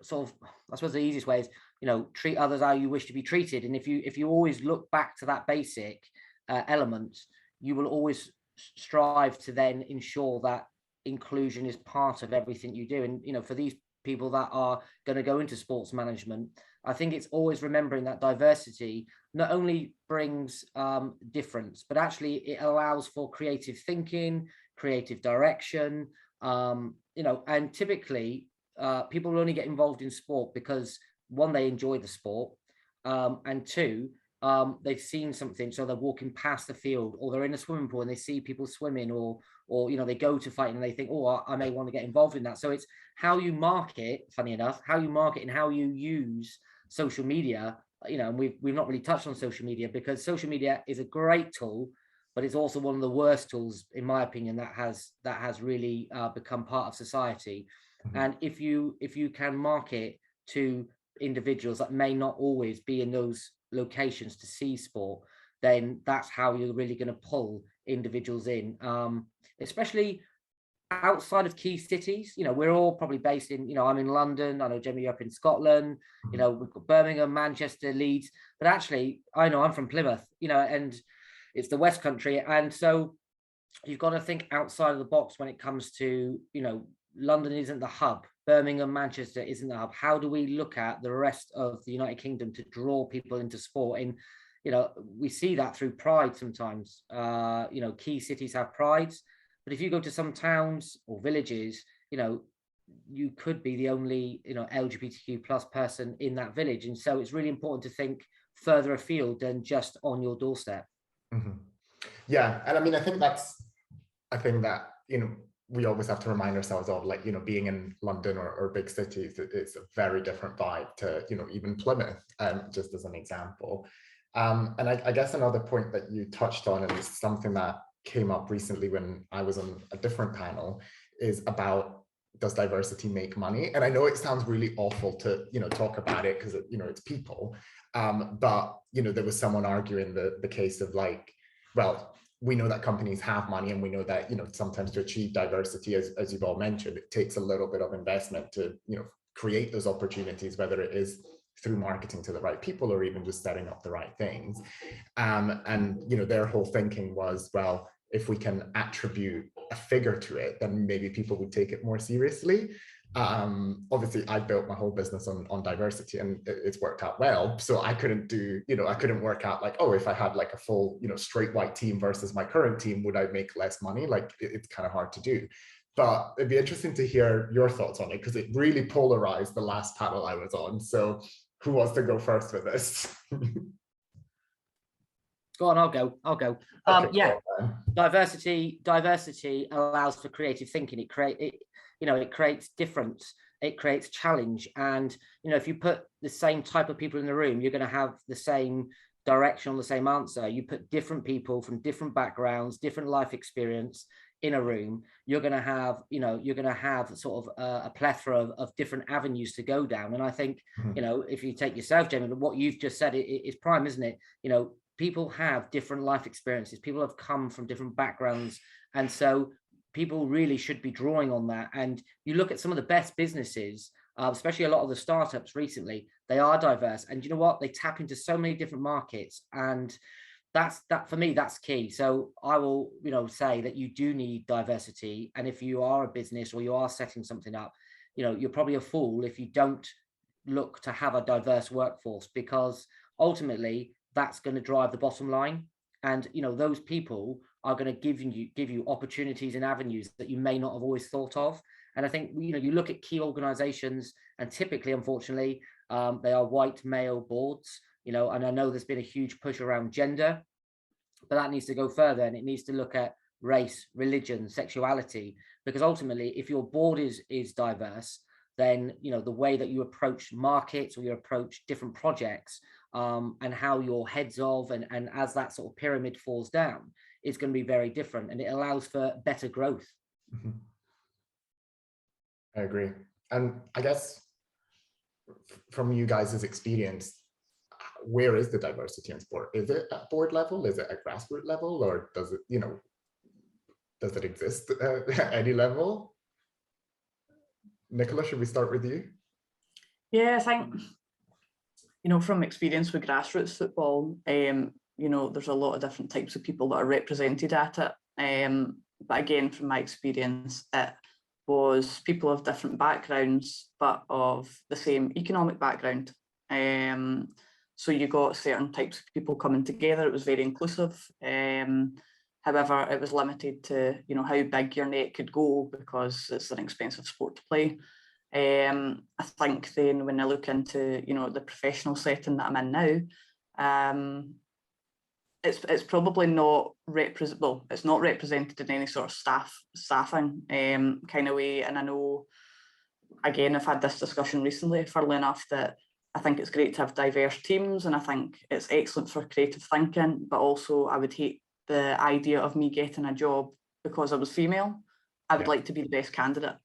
sort of, I suppose the easiest way is, you know, treat others how you wish to be treated. And if you always look back to that basic element, you will always strive to then ensure that inclusion is part of everything you do. And, you know, for these people that are going to go into sports management, I think it's always remembering that diversity not only brings difference, but actually it allows for creative thinking, creative direction, you know, and typically people will only get involved in sport because, one, they enjoy the sport, and two, they've seen something, so they're walking past the field, or they're in a swimming pool and they see people swimming, or you know, they go to fight and they think, oh, I may want to get involved in that. So it's how you market, funny enough, how you market and how you use social media. You know, and we've not really touched on social media, because social media is a great tool, but it's also one of the worst tools, in my opinion, that has really become part of society. And if you can market to individuals that may not always be in those locations to see sport, then that's how you're really going to pull individuals in, especially outside of key cities. You know, we're all probably based in, you know, I'm in London, I know Jamie, you're up in Scotland, you know, we've got Birmingham, Manchester, Leeds, but actually I know I'm from Plymouth, you know, and it's the West Country. And so you've got to think outside of the box when it comes to, you know, London isn't the hub, Birmingham, Manchester isn't the hub. How do we look at the rest of the United Kingdom to draw people into sport? And, you know, we see that through pride sometimes. You know, key cities have prides, but if you go to some towns or villages, you know, you could be the only, you know, LGBTQ plus person in that village. And so it's really important to think further afield than just on your doorstep. Yeah, and I mean, I think that, you know, we always have to remind ourselves of, like, you know, being in London or big cities, it's a very different vibe to, you know, even Plymouth, just as an example. And I guess another point that you touched on, and it's something that came up recently when I was on a different panel, is about, does diversity make money? And I know it sounds really awful to, you know, talk about it because, you know, it's people. But, you know, there was someone arguing the case of, like, well, we know that companies have money, and we know that, sometimes to achieve diversity, as you've all mentioned, it takes a little bit of investment to, create those opportunities, whether it is through marketing to the right people or even just setting up the right things. And their whole thinking was, well, if we can attribute a figure to it, then maybe people would take it more seriously. Obviously I built my whole business on diversity, and it's worked out well. So I couldn't I couldn't work out like, oh, if I had like a full, straight white team versus my current team, would I make less money? Like it's kind of hard to do. But it'd be interesting to hear your thoughts on it, because it really polarized the last panel I was on. So who wants to go first with this? Go on, I'll go. Okay, yeah, diversity allows for creative thinking. It creates difference, it creates challenge. And if you put the same type of people in the room, you're going to have the same direction on the same answer. You put different people from different backgrounds, different life experience in a room, you're going to have sort of a plethora of different avenues to go down. And I think, if you take yourself, Jamie, what you've just said is prime, isn't it? People have different life experiences. People have come from different backgrounds. And so people really should be drawing on that. And you look at some of the best businesses, especially a lot of the startups recently, they are diverse. And you know what? They tap into so many different markets. And that for me, that's key. So I will, say that you do need diversity. And if you are a business or you are setting something up, you're probably a fool if you don't look to have a diverse workforce, because ultimately that's going to drive the bottom line. And those people are going to give you opportunities and avenues that you may not have always thought of. And I think you look at key organizations, and typically, unfortunately, they are white male boards, and I know there's been a huge push around gender, but that needs to go further, and it needs to look at race, religion, sexuality, because ultimately if your board is diverse, then the way that you approach markets or you approach different projects, and how your heads of and as that sort of pyramid falls down, is going to be very different, and it allows for better growth. I agree. And I guess from you guys' experience, where is the diversity in sport? Is it at board level? Is it at grassroots level? Or does it exist at any level? Nicola, should we start with you? Yeah, I think, from experience with grassroots football, there's a lot of different types of people that are represented at it. But again, from my experience, it was people of different backgrounds, but of the same economic background. So you got certain types of people coming together. It was very inclusive. However, it was limited to, how big your net could go, because it's an expensive sport to play. I think then when I look into, the professional setting that I'm in now, it's probably not representable. It's not represented in any sort of staffing kind of way. And I know, again, I've had this discussion recently, funnily enough, that I think it's great to have diverse teams, and I think it's excellent for creative thinking, but also I would hate the idea of me getting a job because I was female. I would like to be the best candidate.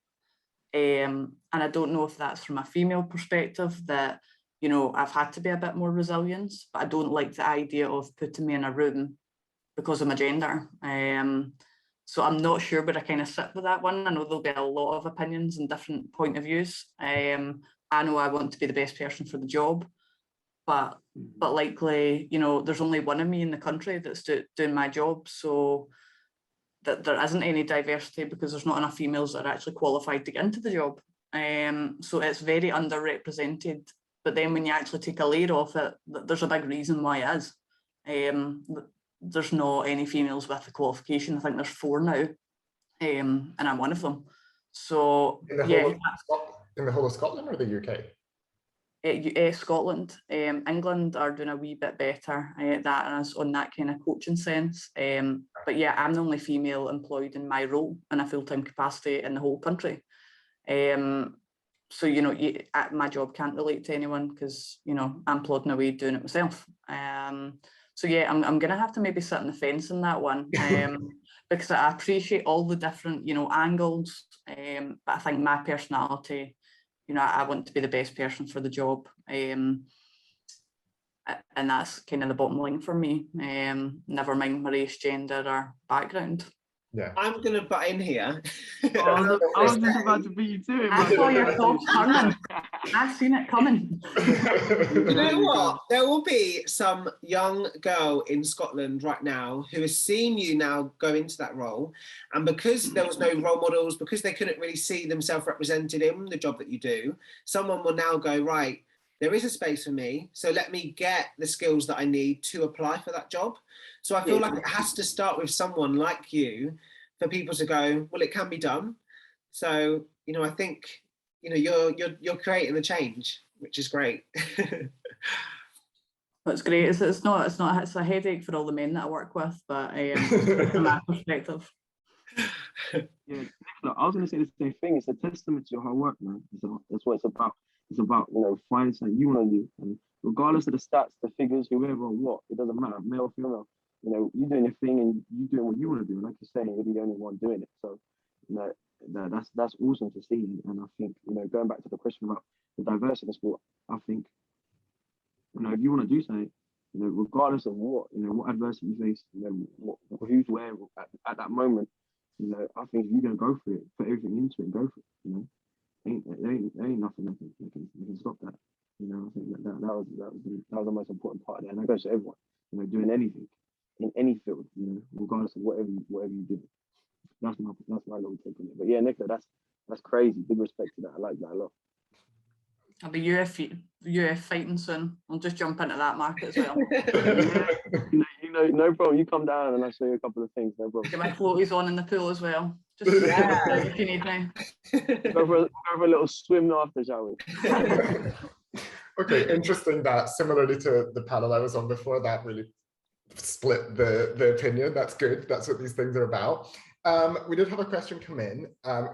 And I don't know if that's from a female perspective, that, I've had to be a bit more resilient, but I don't like the idea of putting me in a room because of my gender. So I'm not sure where I kind of sit with that one. I know there'll be a lot of opinions and different point of views. I know I want to be the best person for the job, but likely, there's only one of me in the country that's doing my job. So that there isn't any diversity because there's not enough females that are actually qualified to get into the job. So it's very underrepresented. But then when you actually take a layer off it, there's a big reason why it is. There's not any females with the qualification. I think there's 4 now, and I'm one of them. So in the whole of Scotland or the UK? Scotland. England are doing a wee bit better that is on that kind of coaching sense. But yeah, I'm the only female employed in my role in a full-time capacity in the whole country. So, my job can't relate to anyone because, I'm plodding away doing it myself. So yeah, I'm going to have to maybe sit on the fence in that one, because I appreciate all the different, angles. But I think my personality, I want to be the best person for the job. And and that's kind of the bottom line for me. Never mind my race, gender, or background. Yeah. I'm going to butt in here. I was just about to beat you to it. I saw your thoughts coming. I've seen it coming. You know what? There will be some young girl in Scotland right now who has seen you now go into that role. And because there was no role models, because they couldn't really see themselves represented in the job that you do, someone will now go, right, there is a space for me. So let me get the skills that I need to apply for that job. So I feel like it has to start with someone like you for people to go, well, it can be done. So, you know, I think, you know, you're creating the change, which is great. That's great. It's a headache for all the men that I work with, but from my perspective. Yeah, Nicola, I was going to say the same thing. It's a testament to your hard work, man. That's what it's about. It's about, you know, finding something you want to do. And regardless of the stats, the figures, whoever or what, it doesn't matter, male or female. You know, you're doing your thing and you're doing what you want to do. Like you're saying, you're the only one doing it. So, you know, that's awesome to see. And I think, you know, going back to the question about the diversity of sport, I think, you know, if you want to do something, you know, regardless of what, you know, what adversity you face, you know, who's where at that moment, you know, I think if you're gonna go for it, put everything into it, and go for it. You know, there ain't nothing that can stop that. You know, I think that was the most important part there, and that goes to everyone. You know, doing anything in any field, you know, regardless of whatever you do. That's my little take on it. But yeah, Nicola, that's crazy. Big respect to that. I like that a lot. I'll be UF fighting soon. I'll just jump into that market as well. you know, no problem. You come down and I'll show you a couple of things. No problem. Get my floaties on in the pool as well. Just if you need me. Go for a little swim after, shall we? Okay, interesting that similarly to the panel I was on before, that really split the opinion. That's good. That's what these things are about. We did have a question come in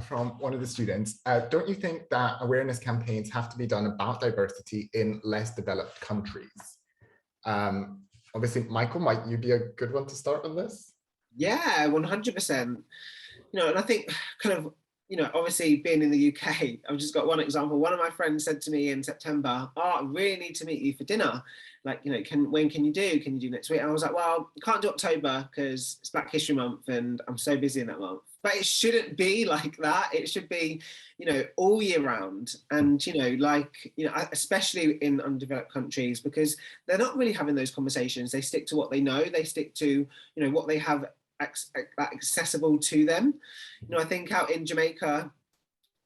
from one of the students. Don't you think that awareness campaigns have to be done about diversity in less developed countries? Obviously, Michael, might you be a good one to start on this? Yeah, 100%. You know, and I think kind of, you know, obviously being in the UK, I've just got one example. One of my friends said to me in September, oh, I really need to meet you for dinner. Like, you know, when can you do? Can you do next week? And I was like, well, I can't do October because it's Black History Month and I'm so busy in that month. But it shouldn't be like that. It should be, you know, all year round. And, you know, like, you know, especially in undeveloped countries, because they're not really having those conversations. They stick to what they know. They stick to, you know, what they have accessible to them. You know, I think out in Jamaica,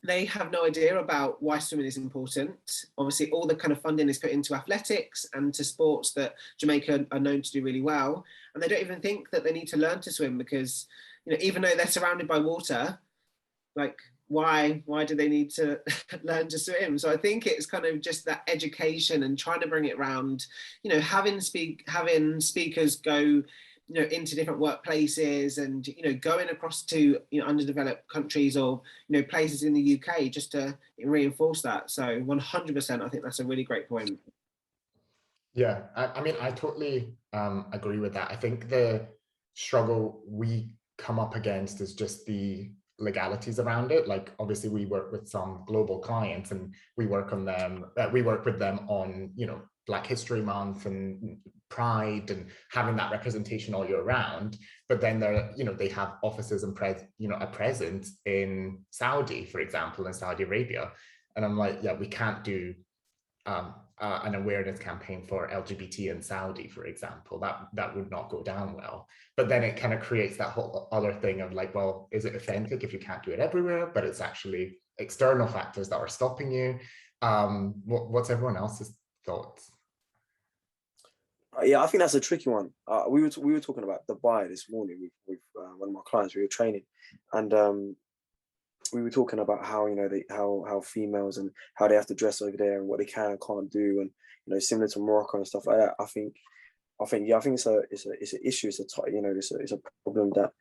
they have no idea about why swimming is important. Obviously, all the kind of funding is put into athletics and to sports that Jamaica are known to do really well. And they don't even think that they need to learn to swim because, you know, even though they're surrounded by water, like, why do they need to learn to swim? So I think it's kind of just that education and trying to bring it around, you know, having speakers go, you know, into different workplaces and, you know, going across to, you know, underdeveloped countries or, you know, places in the UK just to reinforce that. So 100%, I think that's a really great point. Yeah, I mean, I totally agree with that. I think the struggle we come up against is just the legalities around it. Like, obviously we work with some global clients and we work with them on, you know, Black History Month and Pride and having that representation all year round. But then they're, you know, they have offices and a presence in Saudi, for example, in Saudi Arabia. And I'm like, yeah, we can't do an awareness campaign for LGBT in Saudi, for example. That would not go down well. But then it kind of creates that whole other thing of like, well, is it authentic if you can't do it everywhere? But it's actually external factors that are stopping you. What's everyone else's thoughts? Yeah, I think that's a tricky one. We were talking about Dubai this morning with one of my clients. We were training, and we were talking about how, you know, how females and how they have to dress over there and what they can and can't do, and, you know, similar to Morocco and stuff like that. I think it's an issue. It's a problem that,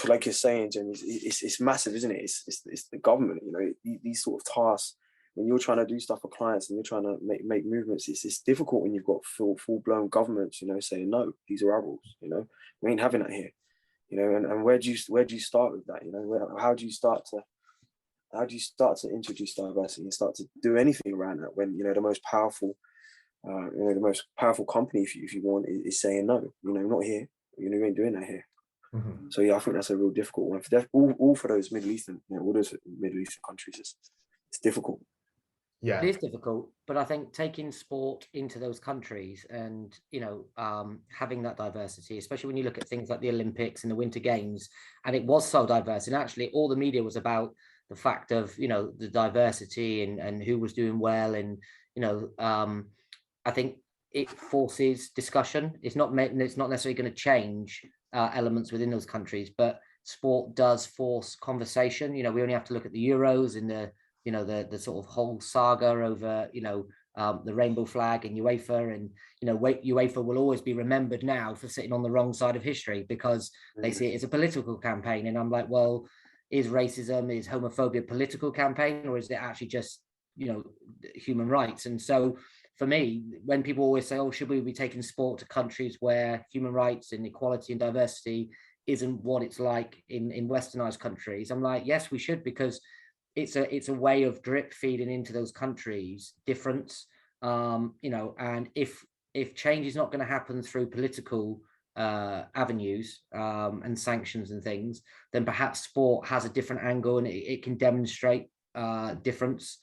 like you're saying, Jim, it's massive, isn't it? It's the government. You know, these sort of tasks, when you're trying to do stuff for clients and you're trying to make movements, it's difficult when you've got full blown governments, you know, saying no, these are our rules. You know, we ain't having that here. You know, and where do you start with that? You know, how do you start to introduce diversity and start to do anything around that when, you know, the most powerful the most powerful company, if you want, is saying no. Not here. You ain't doing that here. Mm-hmm. So yeah, I think that's a real difficult one for all for those Middle Eastern, all those Middle Eastern countries. It's difficult. Yeah, it is difficult, but I think taking sport into those countries and having that diversity, especially when you look at things like the Olympics and the Winter Games, and it was so diverse, and actually all the media was about the fact of the diversity and who was doing well, and I think it forces discussion. It's not necessarily going to change elements within those countries, but sport does force conversation. We only have to look at the Euros and the sort of whole saga over the rainbow flag and UEFA, and UEFA will always be remembered now for sitting on the wrong side of history because they see it as a political campaign. And I'm like, well, is racism, is homophobia a political campaign, or is it actually just human rights? And so for me, when people always say, oh, should we be taking sport to countries where human rights and equality and diversity isn't what it's like in westernized countries, I'm like, yes, we should, because it's a way of drip feeding into those countries difference, and if change is not going to happen through political avenues and sanctions and things, then perhaps sport has a different angle and it can demonstrate difference.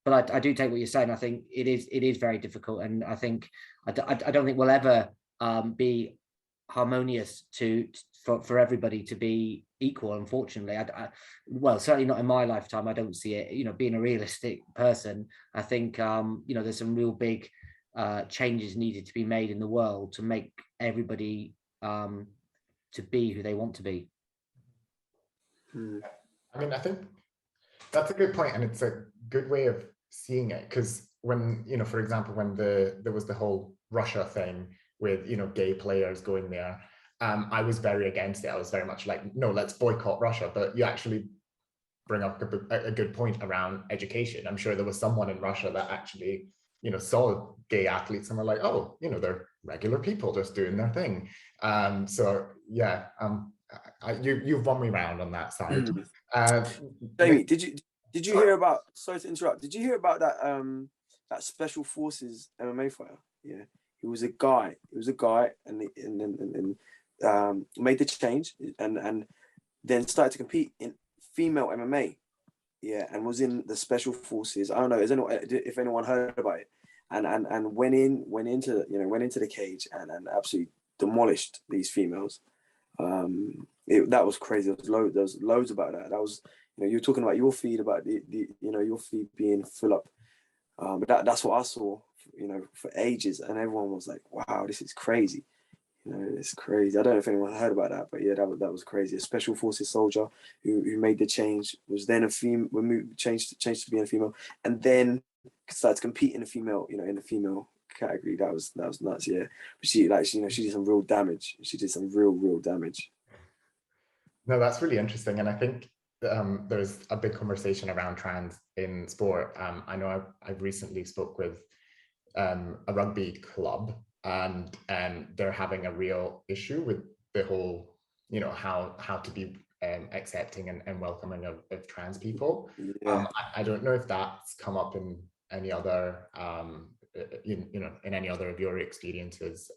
But I do take what you're saying. I think it is very difficult, and I think I don't think we'll ever be harmonious for everybody to be equal. Unfortunately, well, certainly not in my lifetime. I don't see it. Being a realistic person, I think there's some real big changes needed to be made in the world to make everybody to be who they want to be. I mean, I think that's a good point, and it's a good way of seeing it, because when for example, when there was the whole Russia thing with gay players going there, I was very against it. I was very much like, no, let's boycott Russia. But you actually bring up a good point around education. I'm sure there was someone in Russia that actually saw gay athletes and were like, oh, they're regular people just doing their thing. So yeah, you've won me round on that side. Jamie, did you hear about? Sorry to interrupt. Did you hear about that that Special Forces MMA fighter? Yeah, he was a guy. And made the change and then started to compete in female MMA. Yeah, and was in the Special Forces. I don't know if anyone heard about it, and went into the cage and absolutely demolished these females. That was crazy. There was loads about that. That was, you're talking about your feed, about the your feed being full up. But that's what I saw, for ages, and everyone was like, "Wow, this is crazy." It's crazy. I don't know if anyone heard about that, but yeah, that was crazy. A Special Forces soldier who made the change, was then a female, changed to being a female, and then started to compete in the female, in the female category. That was nuts. Yeah, but she did some real damage. She did some real damage. No, that's really interesting, and I think there's a big conversation around trans in sport. I know I've recently spoke with a rugby club, and they're having a real issue with the whole, how to be accepting and welcoming of trans people. Yeah. I don't know if that's come up in any other in any other of your experiences,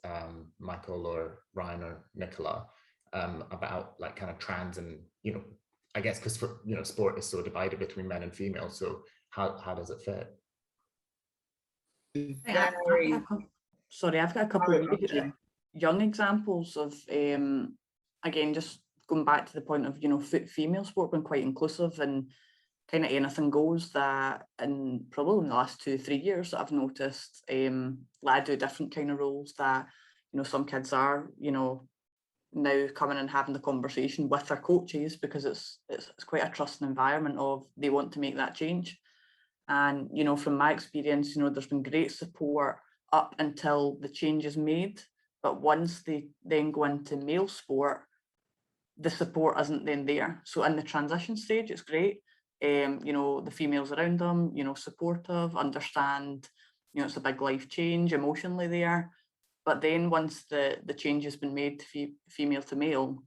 Michael or Ryan or Nicola, about like kind of trans and I guess because sport is so divided between men and female, so how does it fit? I've got a couple of really young examples of again, just going back to the point of female sport being quite inclusive and kind of anything goes, that in probably in the last 2-3 years that I've noticed I do different kind of roles that some kids are now coming and having the conversation with their coaches, because it's quite a trusting environment of they want to make that change. And from my experience, there's been great support up until the change is made, but once they then go into male sport, the support isn't then there. So in the transition stage, it's great. The females around them, supportive, understand, it's a big life change emotionally there. But then once the change has been made to female to male,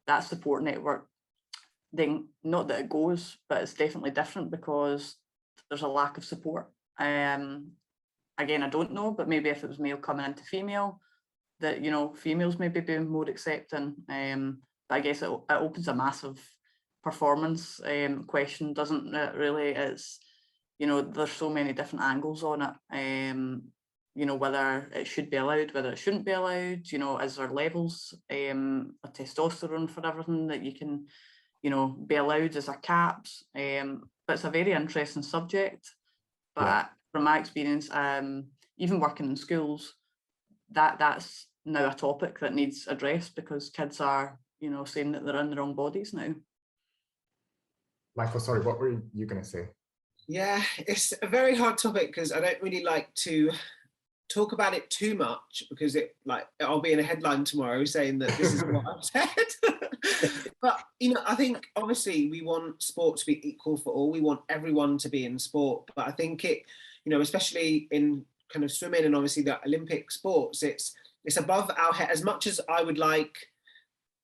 that support network, then not that it goes, but it's definitely different because there's a lack of support. again, I don't know, but maybe if it was male coming into female, that, you know, females maybe be more accepting. But I guess it opens a massive performance question, doesn't it really? It's, you know, there's so many different angles on it. You know, whether it should be allowed, whether it shouldn't be allowed, you know, is there levels of testosterone for everything that you can, you know, be allowed? Is there caps? But it's a very interesting subject. But from my experience, even working in schools, that's now a topic that needs addressed, because kids are, you know, saying that they're in their own bodies now. Michael, sorry, what were you going to say? Yeah, it's a very hard topic because I don't really like to talk about it too much, because I'll be in a headline tomorrow saying that this is what I've said. But, you know, I think obviously we want sport to be equal for all. We want everyone to be in sport. But I think it, you know, especially in kind of swimming and obviously the Olympic sports, it's above our head. As much as I would like,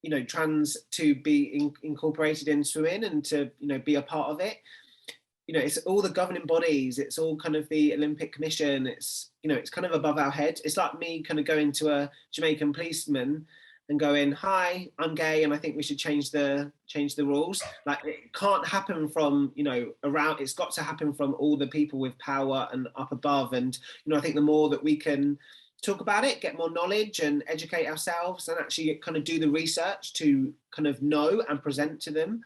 you know, trans to be incorporated in swimming and to, you know, be a part of it, you know, it's all the governing bodies, it's all kind of the Olympic Commission, it's, you know, it's kind of above our head. It's like me kind of going to a Jamaican policeman and going, hi, I'm gay and I think we should change the rules. Like, it can't happen from, you know, around, it's got to happen from all the people with power and up above. And, you know, I think the more that we can talk about it, get more knowledge and educate ourselves and actually kind of do the research to kind of know and present to them,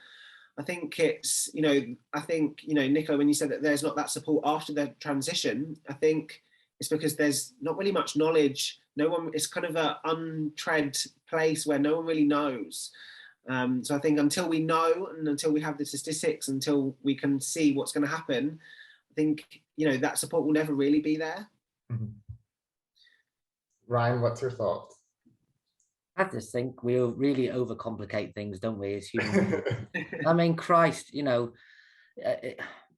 I think it's, you know, Nico, when you said that there's not that support after the transition, I think it's because there's not really much knowledge. No one, it's kind of an untread place where no one really knows. So I think until we know and until we have the statistics, until we can see what's going to happen, I think, you know, that support will never really be there. Mm-hmm. Ryan, what's your thoughts? I just think we really overcomplicate things, don't we, as humans? I mean, Christ, you know,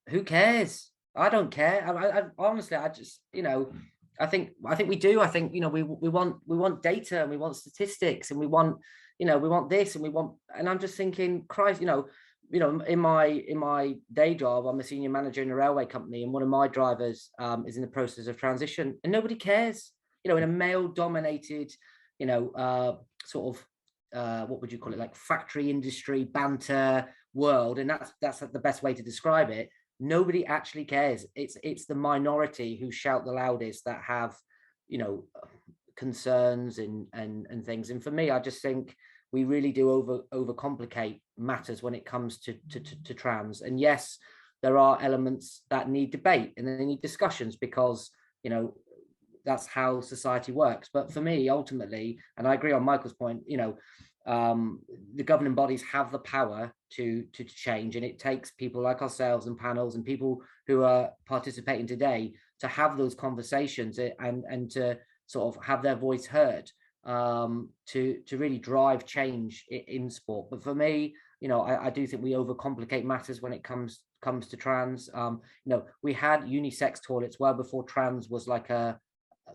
who cares? I don't care. I honestly, I just, you know, I think we do. I think, you know, we want data and we want statistics and we want, you know, we want this and we want, and I'm just thinking, Christ, you know, in my day job, I'm a senior manager in a railway company, and one of my drivers is in the process of transition, and nobody cares. You know, in a male-dominated, you know, sort of what would you call it, like factory industry banter world, and that's the best way to describe it. Nobody actually cares. It's the minority who shout the loudest that have, you know, concerns and things. And for me, I just think we really do overcomplicate matters when it comes to trans. And yes, there are elements that need debate and they need discussions, because, you know, that's how society works. But for me, ultimately, and I agree on Michael's point, you know, the governing bodies have the power to change, and it takes people like ourselves and panels and people who are participating today to have those conversations and to sort of have their voice heard, to really drive change in sport. But for me, you know, I do think we overcomplicate matters when it comes to trans. You know, we had unisex toilets well before trans was like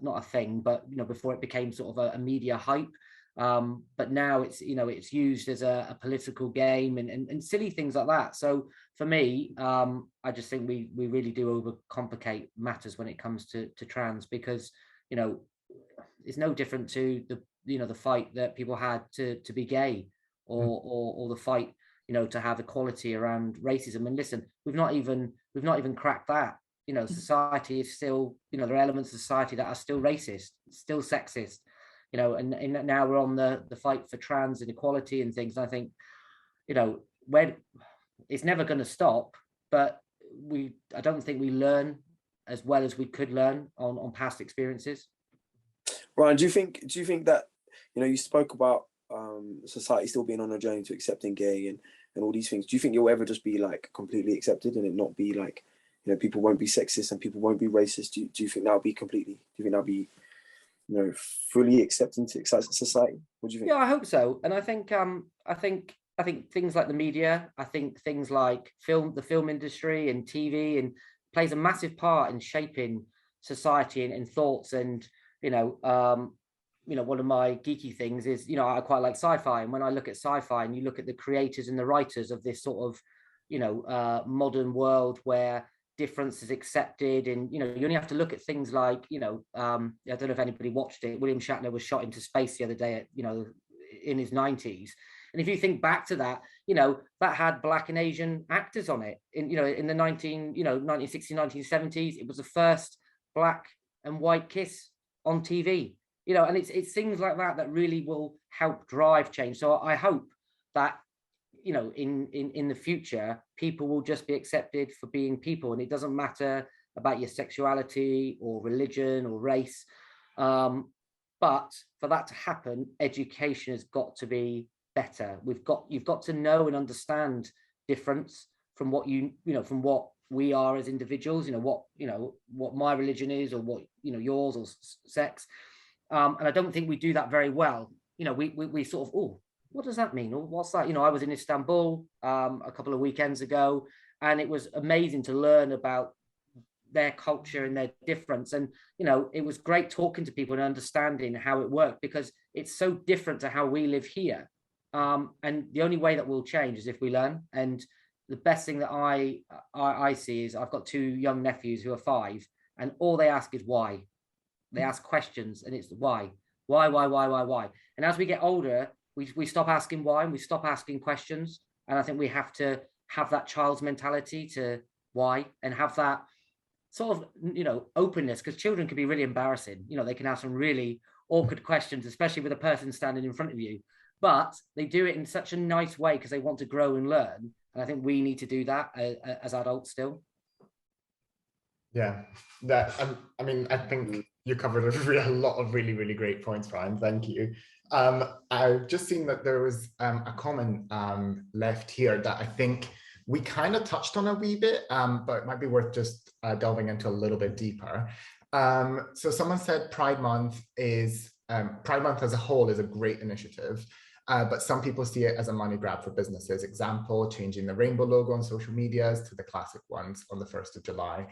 not a thing, but, you know, before it became sort of a media hype. But now it's, you know, it's used as a political game and silly things like that. So for me, I just think we really do overcomplicate matters when it comes to trans, because, you know, it's no different to the fight that people had to be gay, or the fight, you know, to have equality around racism. And listen, we've not even cracked that. You know, society is still, you know, there are elements of society that are still racist, still sexist, you know, and now we're on the fight for trans and equality and things. And I think, you know, when it's never going to stop, but I don't think we learn as well as we could learn on past experiences. Ryan, do you think that, you know, you spoke about society still being on a journey to accepting gay and all these things. Do you think you'll ever just be like completely accepted and it not be like, you know, people won't be sexist and people won't be racist? Do you think that'll be you know, fully accepted into society? What do you think? Yeah, I hope so. And I think things like the media, I think things like the film industry and TV and plays a massive part in shaping society and thoughts. And, you know, one of my geeky things is, you know, I quite like sci-fi. And when I look at sci-fi and you look at the creators and the writers of this sort of, you know, modern world where difference is accepted, and you only have to look at things like I don't know if anybody watched it. William Shatner was shot into space the other day at in his 90s, and if you think back to that, that had Black and Asian actors on it in the 1960s, 1970s. It was the first Black and white kiss on TV, and it's things like that that really will help drive change. So I hope that in the future, people will just be accepted for being people, and it doesn't matter about your sexuality or religion or race. But for that to happen, education has got to be better. You've got to know and understand difference from what from what we are as individuals. What my religion is, or what yours, or sex. And I don't think we do that very well. We sort of, oh, what does that mean? Or what's that? I was in Istanbul a couple of weekends ago, and it was amazing to learn about their culture and their difference. And, it was great talking to people and understanding how it worked, because it's so different to how we live here. And the only way that we'll change is if we learn. And the best thing that I see is I've got 2 young nephews who are 5, and all they ask is why. They ask questions, and it's why. And as we get older, we stop asking why, and we stop asking questions. And I think we have to have that child's mentality to why, and have that sort of, openness, because children can be really embarrassing. They can ask some really awkward questions, especially with a person standing in front of you, but they do it in such a nice way because they want to grow and learn. And I think we need to do that as adults still. Yeah, I think you covered a lot of really, really great points, Ryan. Thank you. I've just seen that there was a comment left here that I think we kind of touched on a wee bit, but it might be worth just delving into a little bit deeper. So someone said Pride Month as a whole is a great initiative, but some people see it as a money grab for businesses. Example, changing the rainbow logo on social medias to the classic ones on the 1st of July.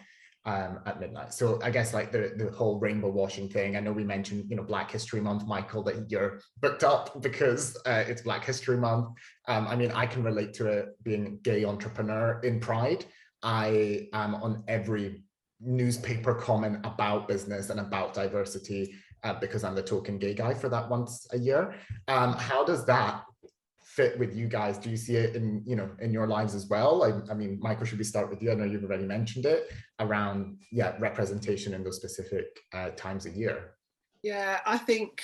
At midnight. So I guess like the whole rainbow washing thing. I know we mentioned, Black History Month, Michael, that you're booked up because it's Black History Month. I can relate to it being a gay entrepreneur in Pride. I am on every newspaper comment about business and about diversity because I'm the token gay guy for that once a year. How does that fit with you guys? Do you see it in your lives as well? Michael, should we start with you? I know you've already mentioned it around representation in those specific times a year. Yeah, I think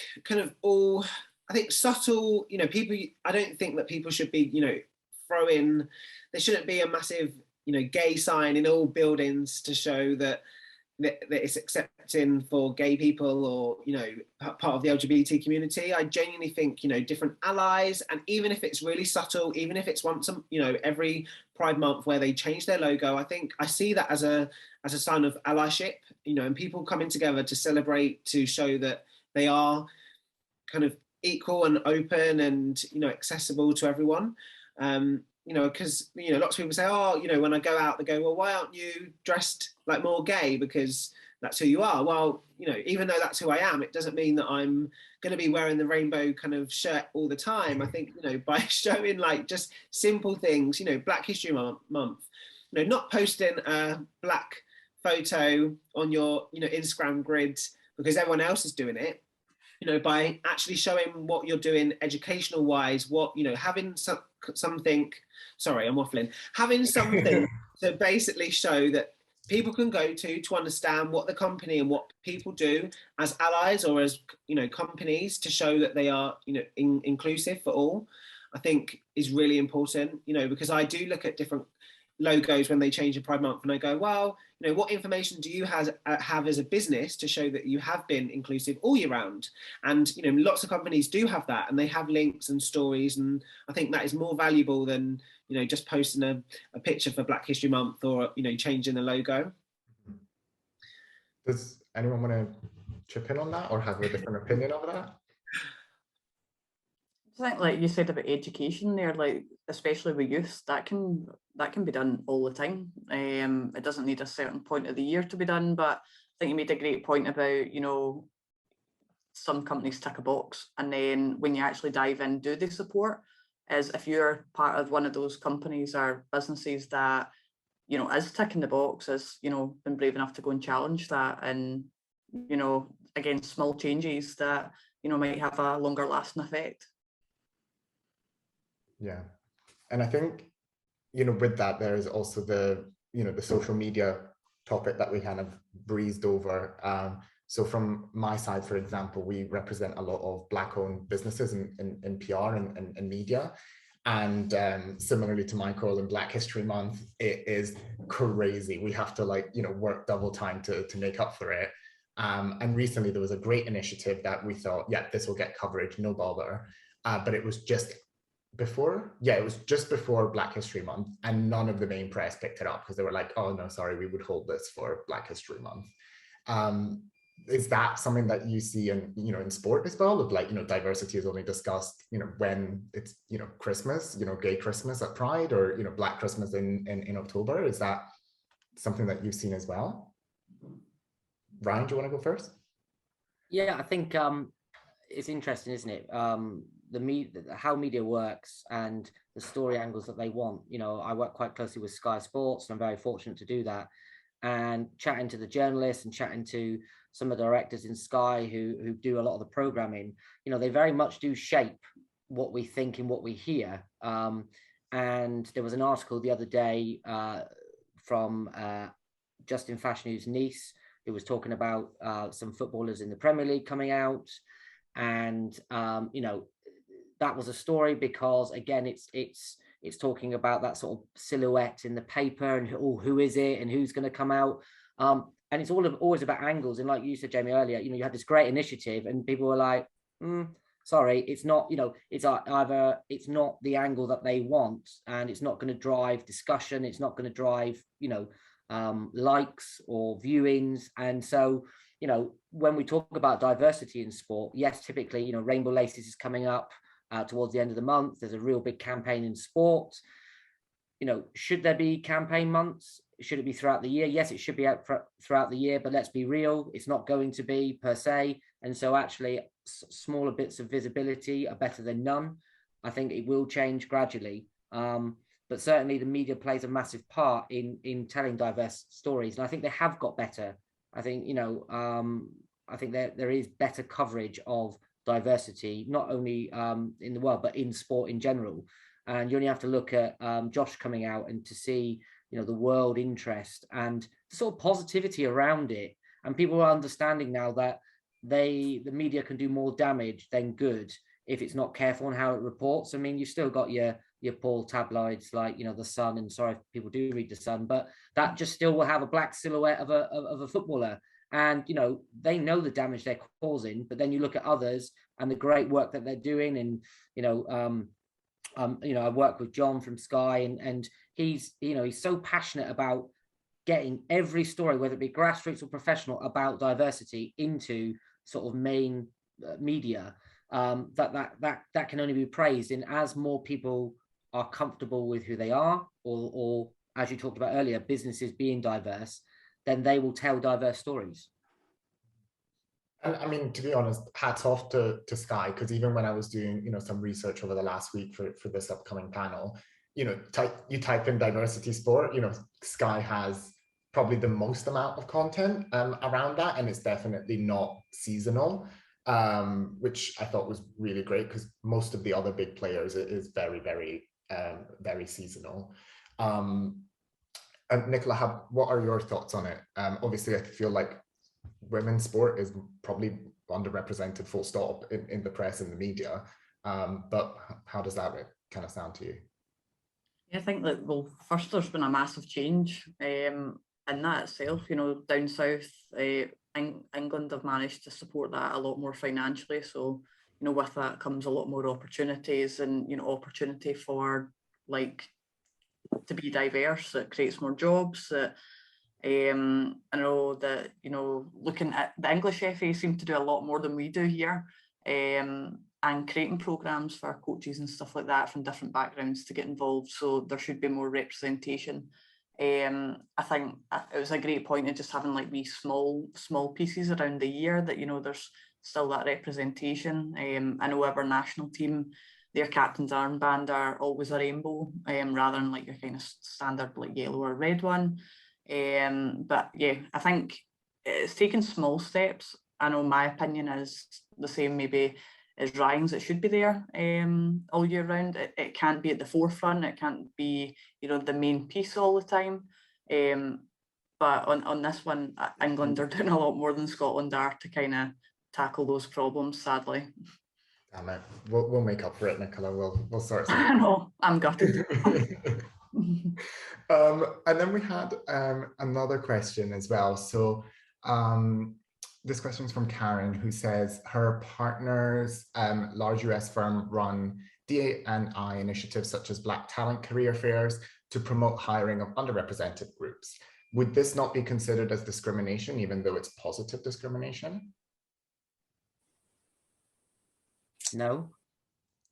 subtle, people, I don't think that people should be, there shouldn't be a massive, gay sign in all buildings to show that it's accepting for gay people or part of the LGBT community. I genuinely think different allies, and even if it's really subtle, even if it's once every Pride Month where they change their logo, I see that as a sign of allyship, and people coming together to celebrate, to show that they are kind of equal and open and accessible to everyone. Because lots of people say, oh, when I go out, they go, well, why aren't you dressed like more gay? Because that's who you are. Well, even though that's who I am, it doesn't mean that I'm going to be wearing the rainbow kind of shirt all the time. I think by showing like just simple things, Black History Month, not posting a black photo on your Instagram grid because everyone else is doing it. By actually showing what you're doing educational wise, what, having something, sorry, I'm waffling, having something to basically show that people can go to understand what the company and what people do as allies or as, companies, to show that they are, inclusive for all, I think is really important, because I do look at different logos when they change a Pride Month and I go, well, what information do you have as a business to show that you have been inclusive all year round? And lots of companies do have that, and they have links and stories, and I think that is more valuable than just posting a picture for Black History Month or changing the logo. Does anyone want to chip in on that or have a different opinion of that? I think, like you said about education there, like especially with youth, that can be done all the time. It doesn't need a certain point of the year to be done, but I think you made a great point about some companies tick a box, and then when you actually dive in, do they support? As if you're part of one of those companies or businesses that you know, is ticking the box, is, you know, been brave enough to go and challenge that, and, you know, again, small changes that, you know, might have a longer lasting effect. Yeah. And I think, you know, with that, there is also the, you know, the social media topic that we kind of breezed over. So from my side, for example, we represent a lot of Black-owned businesses in PR and media. And similarly to Michael, in Black History Month, it is crazy. We have to, like, you know, work double time to make up for it. And recently there was a great initiative that we thought, yeah, this will get coverage, no bother. But it was just before, yeah, it was just before Black History Month, and none of the main press picked it up because they were like, oh no, sorry, we would hold this for Black History Month. Is that something that you see in, you know, in sport as well, of like, you know, diversity is only discussed, you know, when it's, you know, Christmas, you know, gay Christmas at Pride, or, you know, Black Christmas in October? Is that something that you've seen as well? Ryan, do you want to go first? Yeah, I think it's interesting, isn't it? How media works and the story angles that they want. You know, I work quite closely with Sky Sports, and I'm very fortunate to do that. And chatting to the journalists and chatting to some of the directors in Sky who do a lot of the programming, you know, they very much do shape what we think and what we hear. And there was an article the other day from Justin Fashionu's niece, who was talking about some footballers in the Premier League coming out. And, you know, that was a story because, again, it's talking about that sort of silhouette in the paper and who is it and who's going to come out. And it's always about angles. And like you said, Jamie, earlier, you know, you had this great initiative and people were like, sorry, it's not, you know, it's either it's not the angle that they want, and it's not going to drive discussion. It's not going to drive, you know, likes or viewings. And so, you know, when we talk about diversity in sport, yes, typically, you know, Rainbow Laces is coming up towards the end of the month. There's a real big campaign in sport. You know, should there be campaign months? Should it be throughout the year? Yes, it should be out throughout the year, but let's be real, it's not going to be per se. And so actually smaller bits of visibility are better than none. I think it will change gradually. But certainly the media plays a massive part in telling diverse stories. And I think they have got better. I think, you know, I think there is better coverage of diversity, not only in the world, but in sport in general. And you only have to look at Josh coming out and to see, you know, the world interest and the sort of positivity around it. And people are understanding now that the media can do more damage than good if it's not careful on how it reports. I mean, you've still got your Paul tabloids like, you know, The Sun, and sorry if people do read The Sun, but that just still will have a black silhouette of a footballer. And, you know, they know the damage they're causing, but then you look at others and the great work that they're doing. And, you know, I work with John from Sky, and he's, you know, he's so passionate about getting every story, whether it be grassroots or professional, about diversity into sort of main media. That can only be praised. And as more people are comfortable with who they are, or as you talked about earlier, businesses being diverse, then they will tell diverse stories. And I mean, to be honest, hats off to Sky, because even when I was doing, you know, some research over the last week for this upcoming panel, you know, you type in diversity sport, you know, Sky has probably the most amount of content around that, and it's definitely not seasonal, which I thought was really great, because most of the other big players is very, very, very seasonal. And Nicola, what are your thoughts on it? Obviously, I feel like women's sport is probably underrepresented, full stop, in the press and the media. But how does that kind of sound to you? Yeah, I think that, well, first, there's been a massive change in that itself. You know, down south, England have managed to support that a lot more financially. So, you know, with that comes a lot more opportunities, and, you know, opportunity for, like, to be diverse. It creates more jobs. I know that, you know, looking at the English FA seem to do a lot more than we do here, and creating programs for coaches and stuff like that from different backgrounds to get involved. So there should be more representation. I think it was a great point of just having like these small pieces around the year that, you know, there's still that representation. I know our national team their captain's armband are always a rainbow, rather than like your kind of standard like yellow or red one. But yeah, I think it's taking small steps. I know my opinion is the same maybe as Ryan's. It should be there all year round. It can't be at the forefront. It can't be, you know, the main piece all the time. But on this one, England are doing a lot more than Scotland are to kind of tackle those problems, sadly. Damn it. We'll make up for it, Nicola. We'll sort I something. know, I'm gutted. And then we had another question as well. So this question is from Karen, who says her partner's large US firm run D&I initiatives such as Black Talent Career Fairs to promote hiring of underrepresented groups. Would this not be considered as discrimination, even though it's positive discrimination? No.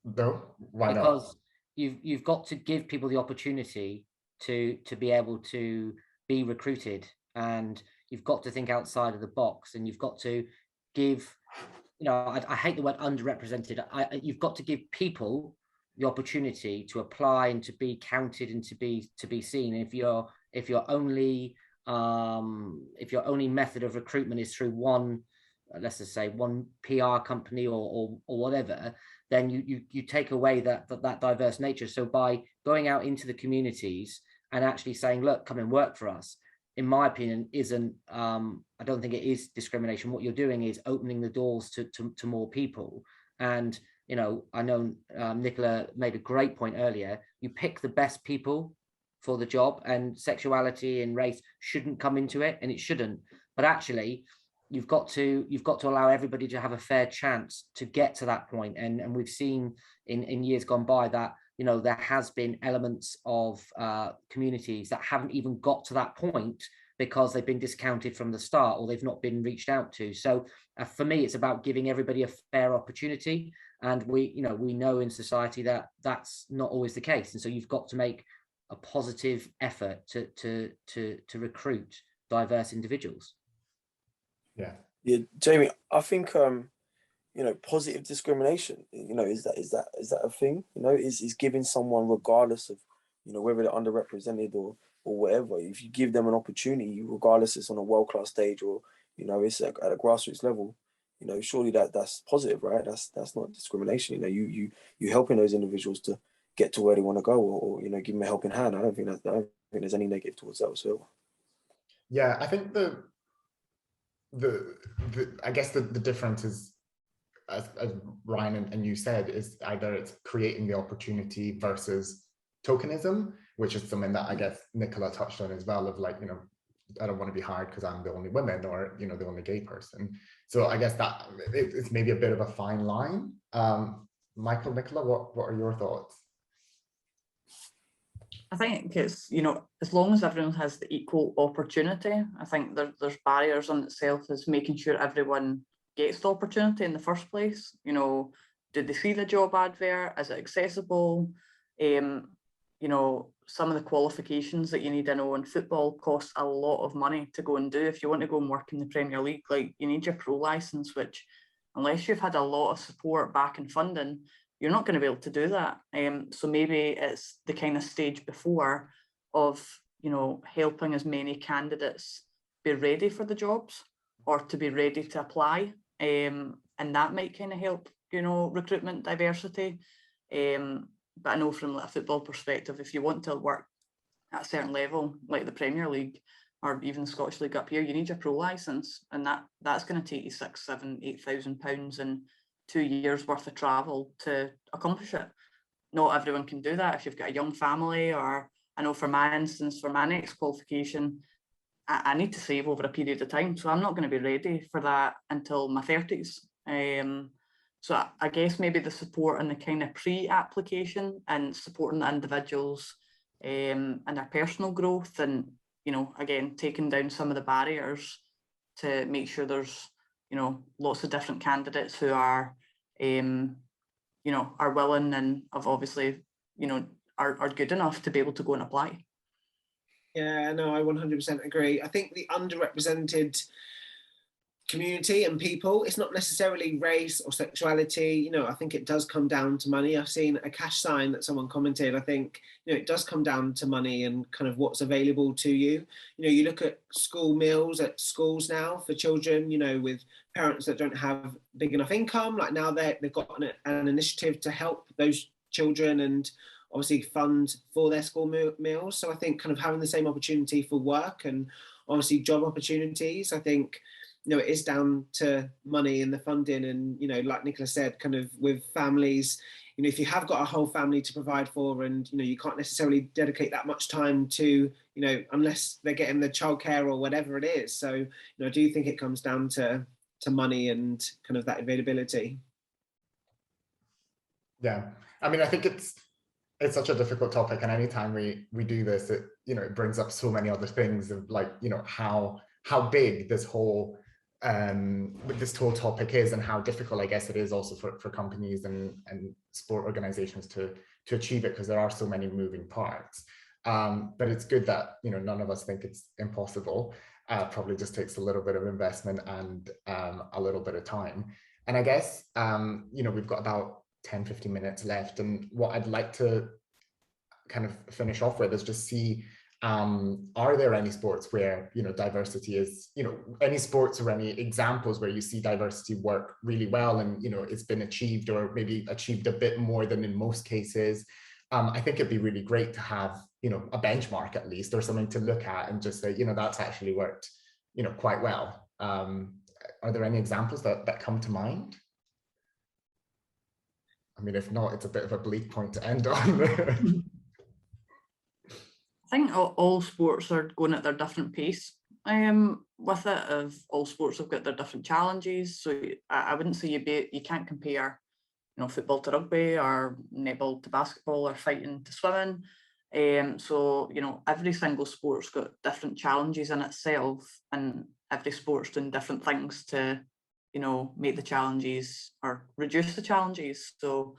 No? Why not? Because you've got to give people the opportunity to be able to be recruited, and you've got to think outside of the box, and you've got to give, you know, I hate the word underrepresented. You've got to give people the opportunity to apply and to be counted and to be seen. If your only method of recruitment is through one, let's just say one PR company or whatever, then you take away that diverse nature. So by going out into the communities and actually saying, look, come and work for us, in my opinion, isn't, I don't think it is discrimination. What you're doing is opening the doors to more people. And, you know, I know Nicola made a great point earlier. You pick the best people for the job, and sexuality and race shouldn't come into it, and it shouldn't. But actually, you've got to allow everybody to have a fair chance to get to that point. And we've seen in years gone by that, you know, there has been elements of communities that haven't even got to that point because they've been discounted from the start, or they've not been reached out to. So for me, it's about giving everybody a fair opportunity. And we know in society that that's not always the case. And so you've got to make a positive effort to recruit diverse individuals. Yeah, Jamie, I think you know, positive discrimination, you know, is that a thing? You know, is giving someone, regardless of, you know, whether they're underrepresented or whatever, if you give them an opportunity, regardless it's on a world-class stage or, you know, it's at a grassroots level, you know, surely that's positive, right? That's not discrimination. You know, you helping those individuals to get to where they want to go, or you know, give them a helping hand. I don't think there's any negative towards that as well. Yeah, I think the I guess the difference is, as Ryan and you said, is either it's creating the opportunity versus tokenism, which is something that I guess Nicola touched on as well, of like, you know, I don't want to be hired because I'm the only woman, or, you know, the only gay person. So I guess that it's maybe a bit of a fine line. Michael, Nicola, what are your thoughts? I think it's, you know, as long as everyone has the equal opportunity, I think there's barriers on itself as making sure everyone gets the opportunity in the first place. You know, did they see the job advert? Is it accessible? You know, some of the qualifications that you need to know in football cost a lot of money to go and do. If you want to go and work in the Premier League, like, you need your pro license, which, unless you've had a lot of support back and funding, you're not going to be able to do that. So maybe it's the kind of stage before of, you know, helping as many candidates be ready for the jobs or to be ready to apply. And that might kind of help, you know, recruitment diversity. But I know from a football perspective, if you want to work at a certain level, like the Premier League or even the Scottish League up here, you need your pro license, and that's going to take you £6,000, £7,000, £8,000 and 2 years worth of travel to accomplish it. Not everyone can do that if you've got a young family, or I know for my instance, for my next qualification, I need to save over a period of time. So I'm not going to be ready for that until my 30s. So I guess maybe the support and the kind of pre-application and supporting the individuals and their personal growth, and, you know, again, taking down some of the barriers to make sure there's, you know, lots of different candidates who are, you know, are willing and have obviously, you know, are good enough to be able to go and apply. Yeah, no, I 100% agree. I think the underrepresented community and people. It's not necessarily race or sexuality. You know, I think it does come down to money. I've seen a cash sign that someone commented. I think, you know, it does come down to money and kind of what's available to you. You know, you look at school meals at schools now for children, you know, with parents that don't have big enough income. Like now they've got an initiative to help those children and obviously fund for their school meals. So I think kind of having the same opportunity for work and obviously job opportunities, I think, you know, it is down to money and the funding. And, you know, like Nicola said, kind of with families, you know, if you have got a whole family to provide for and, you know, you can't necessarily dedicate that much time to, you know, unless they're getting the childcare or whatever it is. So, you know, I do think it comes down to money and kind of that availability. Yeah, I mean, I think it's such a difficult topic, and anytime we do this, it, you know, it brings up so many other things of, like, you know, how big this whole topic is, and how difficult, I guess, it is also for companies and sport organizations to achieve it, because there are so many moving parts. But it's good that, you know, none of us think it's impossible. Probably just takes a little bit of investment and a little bit of time. And I guess, you know, we've got about 10-15 minutes left, and what I'd like to kind of finish off with is just see, are there any sports where, you know, diversity is, you know, any sports or any examples where you see diversity work really well, and, you know, it's been achieved, or maybe achieved a bit more than in most cases. I think it'd be really great to have, you know, a benchmark at least, or something to look at and just say, you know, that's actually worked, you know, quite well. Are there any examples that come to mind? I mean, if not, it's a bit of a bleak point to end on. I think all sports are going at their different pace with it. Of all sports have got their different challenges, so I wouldn't say you can't compare, you know, football to rugby, or netball to basketball, or fighting to swimming. So, you know, every single sport's got different challenges in itself, and every sport's doing different things to, you know, make the challenges or reduce the challenges. So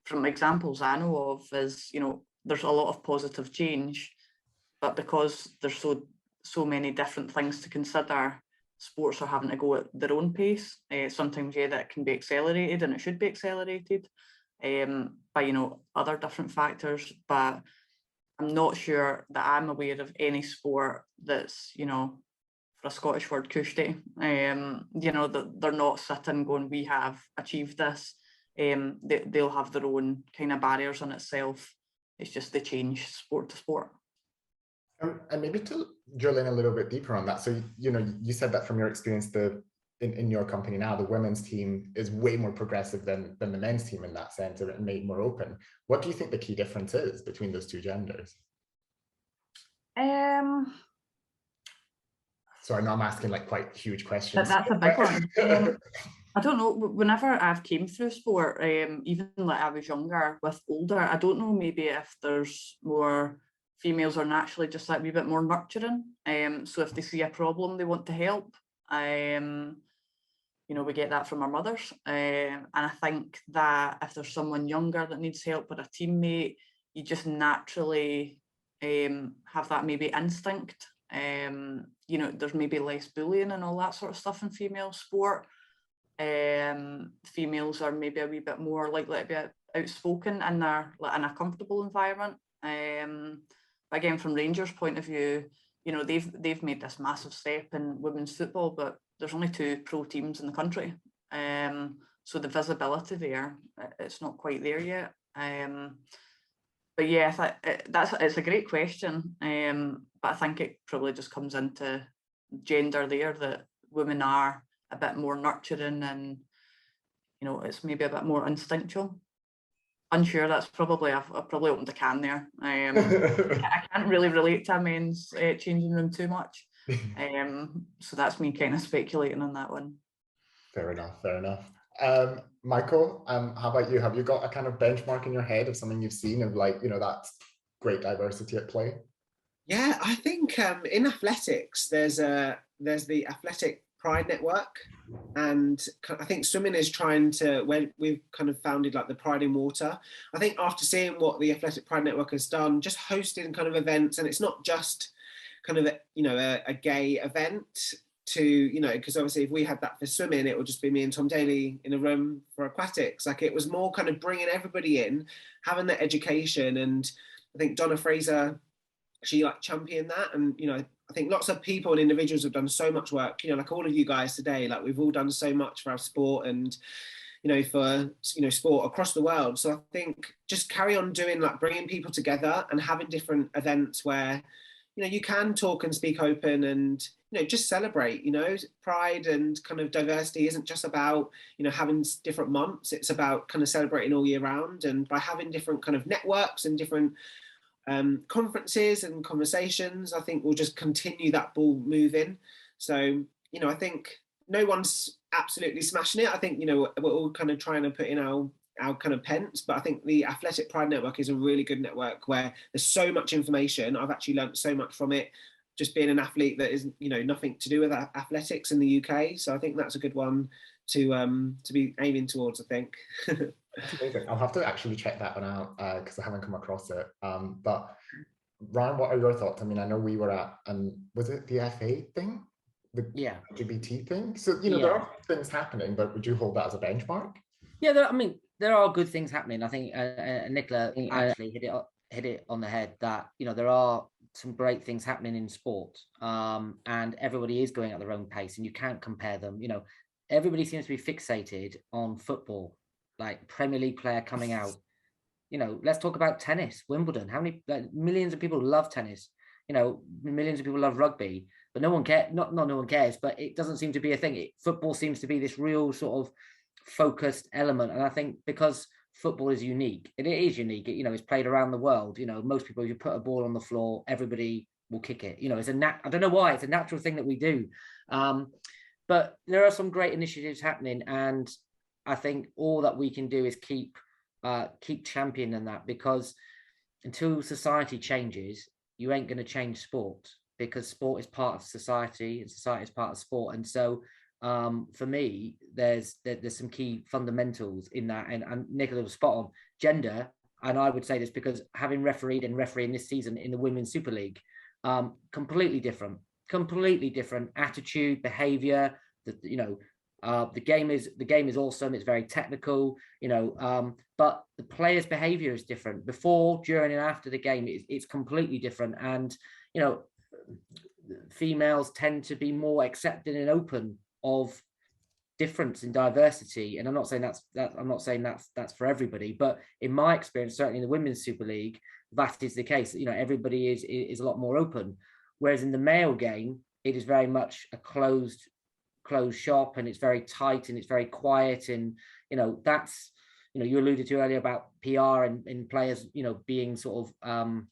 from examples I know of is, you know, there's a lot of positive change, but because there's so many different things to consider, sports are having to go at their own pace. Sometimes, yeah, that can be accelerated, and it should be accelerated by, you know, other different factors. But I'm not sure that I'm aware of any sport that's, you know, for a Scottish word, cushy. You know, that they're not sitting going, we have achieved this. They'll have their own kind of barriers in itself. It's just they change sport to sport. And maybe to drill in a little bit deeper on that. So, you know, you said that from your experience, in your company now, the women's team is way more progressive than the men's team in that sense, and made more open. What do you think the key difference is between those two genders? So I know I'm asking like quite huge questions. That's a big one. I don't know. Whenever I've came through sport, even like I was younger with older, I don't know, maybe if there's more females are naturally just like a wee bit more nurturing. So if they see a problem, they want to help. You know, we get that from our mothers. And I think that if there's someone younger that needs help with a teammate, you just naturally have that maybe instinct. You know, there's maybe less bullying and all that sort of stuff in female sport. Females are maybe a wee bit more likely to be outspoken in a comfortable environment. Again, from Rangers' point of view, you know, they've made this massive step in women's football, but there's only 2 pro teams in the country. So the visibility there, it's not quite there yet. But yeah, it's a great question. But I think it probably just comes into gender there, that women are a bit more nurturing, and, you know, it's maybe a bit more instinctual. Unsure. That's probably, I've probably opened a can there. I can't really relate to a men's changing room too much. So that's me kind of speculating on that one. Fair enough. Fair enough. Michael, how about you? Have you got a kind of benchmark in your head of something you've seen of, like, you know, that's great diversity at play? Yeah, I think in athletics, there's the Athletic Pride Network, and I think swimming is trying to, when we've kind of founded like the Pride in Water, I think after seeing what the Athletic Pride Network has done, just hosting kind of events, and it's not just kind of a gay event, to, you know, because obviously if we had that for swimming, it would just be me and Tom Daly in a room for aquatics. Like, it was more kind of bringing everybody in, having that education. And I think Donna Fraser, she like championed that. And, you know, I think lots of people and individuals have done so much work, you know, like all of you guys today, like we've all done so much for our sport and, you know, for, you know, sport across the world. So I think just carry on doing, like, bringing people together and having different events where, you know, you can talk and speak open and, you know, just celebrate. You know, pride and kind of diversity isn't just about, you know, having different months. It's about kind of celebrating all year round. And by having different kind of networks and different conferences and conversations, I think we'll just continue that ball moving. So, you know, I think no one's absolutely smashing it. I think, you know, we're all kind of trying to put in our kind of pence, but I think the Athletic Pride Network is a really good network where there's so much information. I've actually learned so much from it, just being an athlete that is, you know, nothing to do with athletics in the UK. So I think that's a good one to be aiming towards, I think. That's amazing. I'll have to actually check that one out because I haven't come across it. But Ryan, what are your thoughts? I mean, I know we were at, was it the FA thing? The LGBT thing? So, you know, there are things happening, but would you hold that as a benchmark? Yeah, I mean, there are good things happening. I think Nicola actually hit it on the head that, you know, there are some great things happening in sport, and everybody is going at their own pace, and you can't compare them. You know, everybody seems to be fixated on football, like Premier League player coming out. You know, let's talk about tennis, Wimbledon. How many millions of people love tennis? You know, millions of people love rugby, but no one cares. Not no one cares, but it doesn't seem to be a thing. Football seems to be this real sort of focused element, and I think because football is unique, it is unique. You know, it's played around the world. You know, most people, if you put a ball on the floor, everybody will kick it. You know, it's I don't know why, it's a natural thing that we do. But there are some great initiatives happening, and I think all that we can do is keep championing that, because until society changes, you ain't going to change sport, because sport is part of society and society is part of sport. And so for me, there's some key fundamentals in that, and Nicola was spot on. Gender, and I would say this because having refereed and refereeing this season in the Women's Super League, completely different attitude, behavior. You know, the game is awesome. It's very technical, you know, but the players' behavior is different before, during, and after the game. It's completely different. And, you know, females tend to be more accepting and open of difference in diversity. And I'm not saying that's for everybody, but in my experience, certainly in the Women's Super League, that is the case. You know, everybody is a lot more open. Whereas in the male game, it is very much a closed shop, and it's very tight and it's very quiet. And, you know, that's, you know, you alluded to earlier about PR and players, you know, being sort of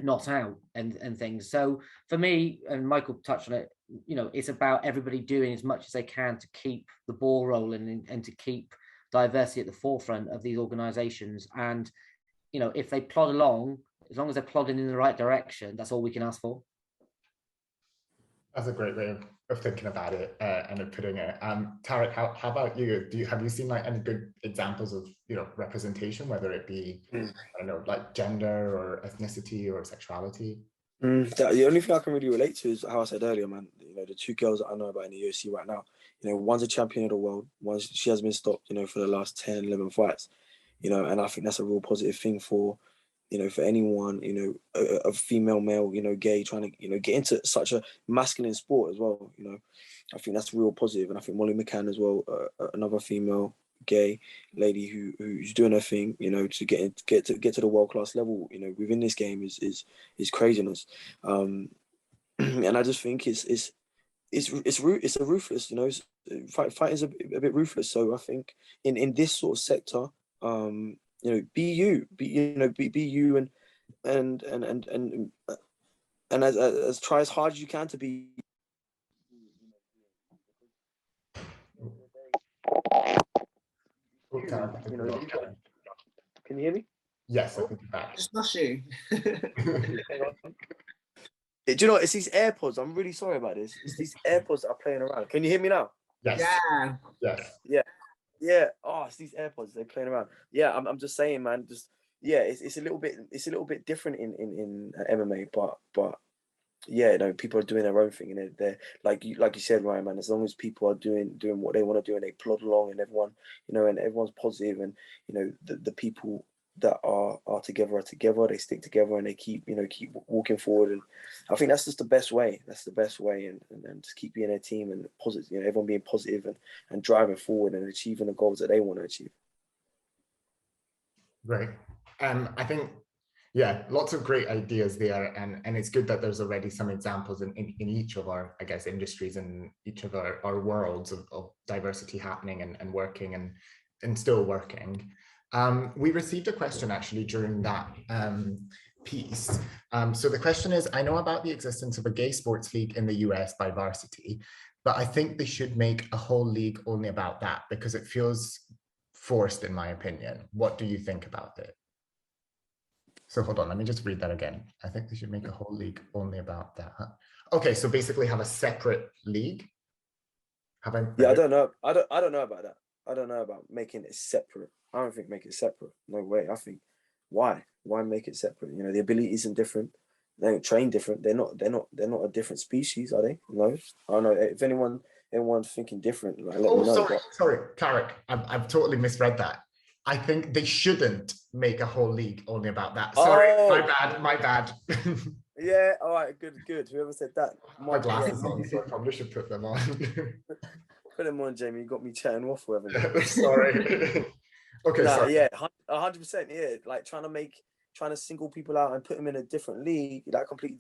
not out and things. So for me, and Michael touched on it, you know, it's about everybody doing as much as they can to keep the ball rolling and to keep diversity at the forefront of these organizations. And, you know, if they plod along, as long as they're plodding in the right direction, that's all we can ask for. That's a great way of thinking about it and of putting it. Tarek, how about you? Have you seen like any good examples of, you know, representation, whether it be I don't know, like gender or ethnicity or sexuality? The only thing I can really relate to is how I said earlier, man. You know, the two girls that I know about in the UFC right now. You know, one's a champion of the world. She has been stopped, you know, for the last 10, 11 fights. You know, and I think that's a real positive thing for, you know, for anyone, you know, a female, male, you know, gay, trying to, you know, get into such a masculine sport as well. You know, I think that's real positive. And I think Molly McCann as well, another female gay lady who's doing her thing, you know, to get to the world-class level, you know, within this game is craziness. And I just think it's a ruthless, you know, fight is a bit ruthless. So I think in this sort of sector, you know, be you, and as try as hard as you can to be. You know, can you hear me? Yes, I think you're back. Just not you. Do you know what? It's these AirPods. I'm really sorry about this. It's these AirPods that are playing around. Can you hear me now? Yes. Yeah. Yes. Yeah. Oh, it's these AirPods. They're playing around. Yeah, I'm just saying, man. Just yeah, it's a little bit different in MMA, but yeah, no, people are doing their own thing, and they're like you said, Ryan, man. As long as people are doing what they want to do, and they plod along, and everyone, and everyone's positive, and the people that are together, they stick together, and they keep walking forward. And I think that's just the best way. That's the best way, and just keep being a team and positive. Everyone being positive and driving forward and achieving the goals that they want to achieve. Right. I think, yeah, lots of great ideas there. And it's good that there's already some examples in each of our, I guess, industries and each of our worlds of diversity happening and working and still working. We received a question actually during that piece. So the question is, I know about the existence of a gay sports league in the US by Varsity, but I think they should make a whole league only about that because it feels forced, in my opinion. What do you think about it? So hold on, let me just read that again. I think they should make a whole league only about that. Okay, so basically have a separate league. Yeah, I don't know. I don't know about that. I don't know about making it separate. I don't think make it separate. No way. I think why make it separate? The ability isn't different. They don't train different. They're not a different species, are they? No. I don't know. If anyone's thinking different, like, let me know. Sorry, Tarek. I've totally misread that. I think they shouldn't make a whole league only about that. Sorry, my bad. Yeah, all right, good. Whoever said that. My glasses on, so I probably should put them on. Put them on, Jamie. You got me chatting waffle, haven't you? Sorry. Okay, sorry. Yeah, 100%. Yeah, like trying to single people out and put them in a different league. That completely,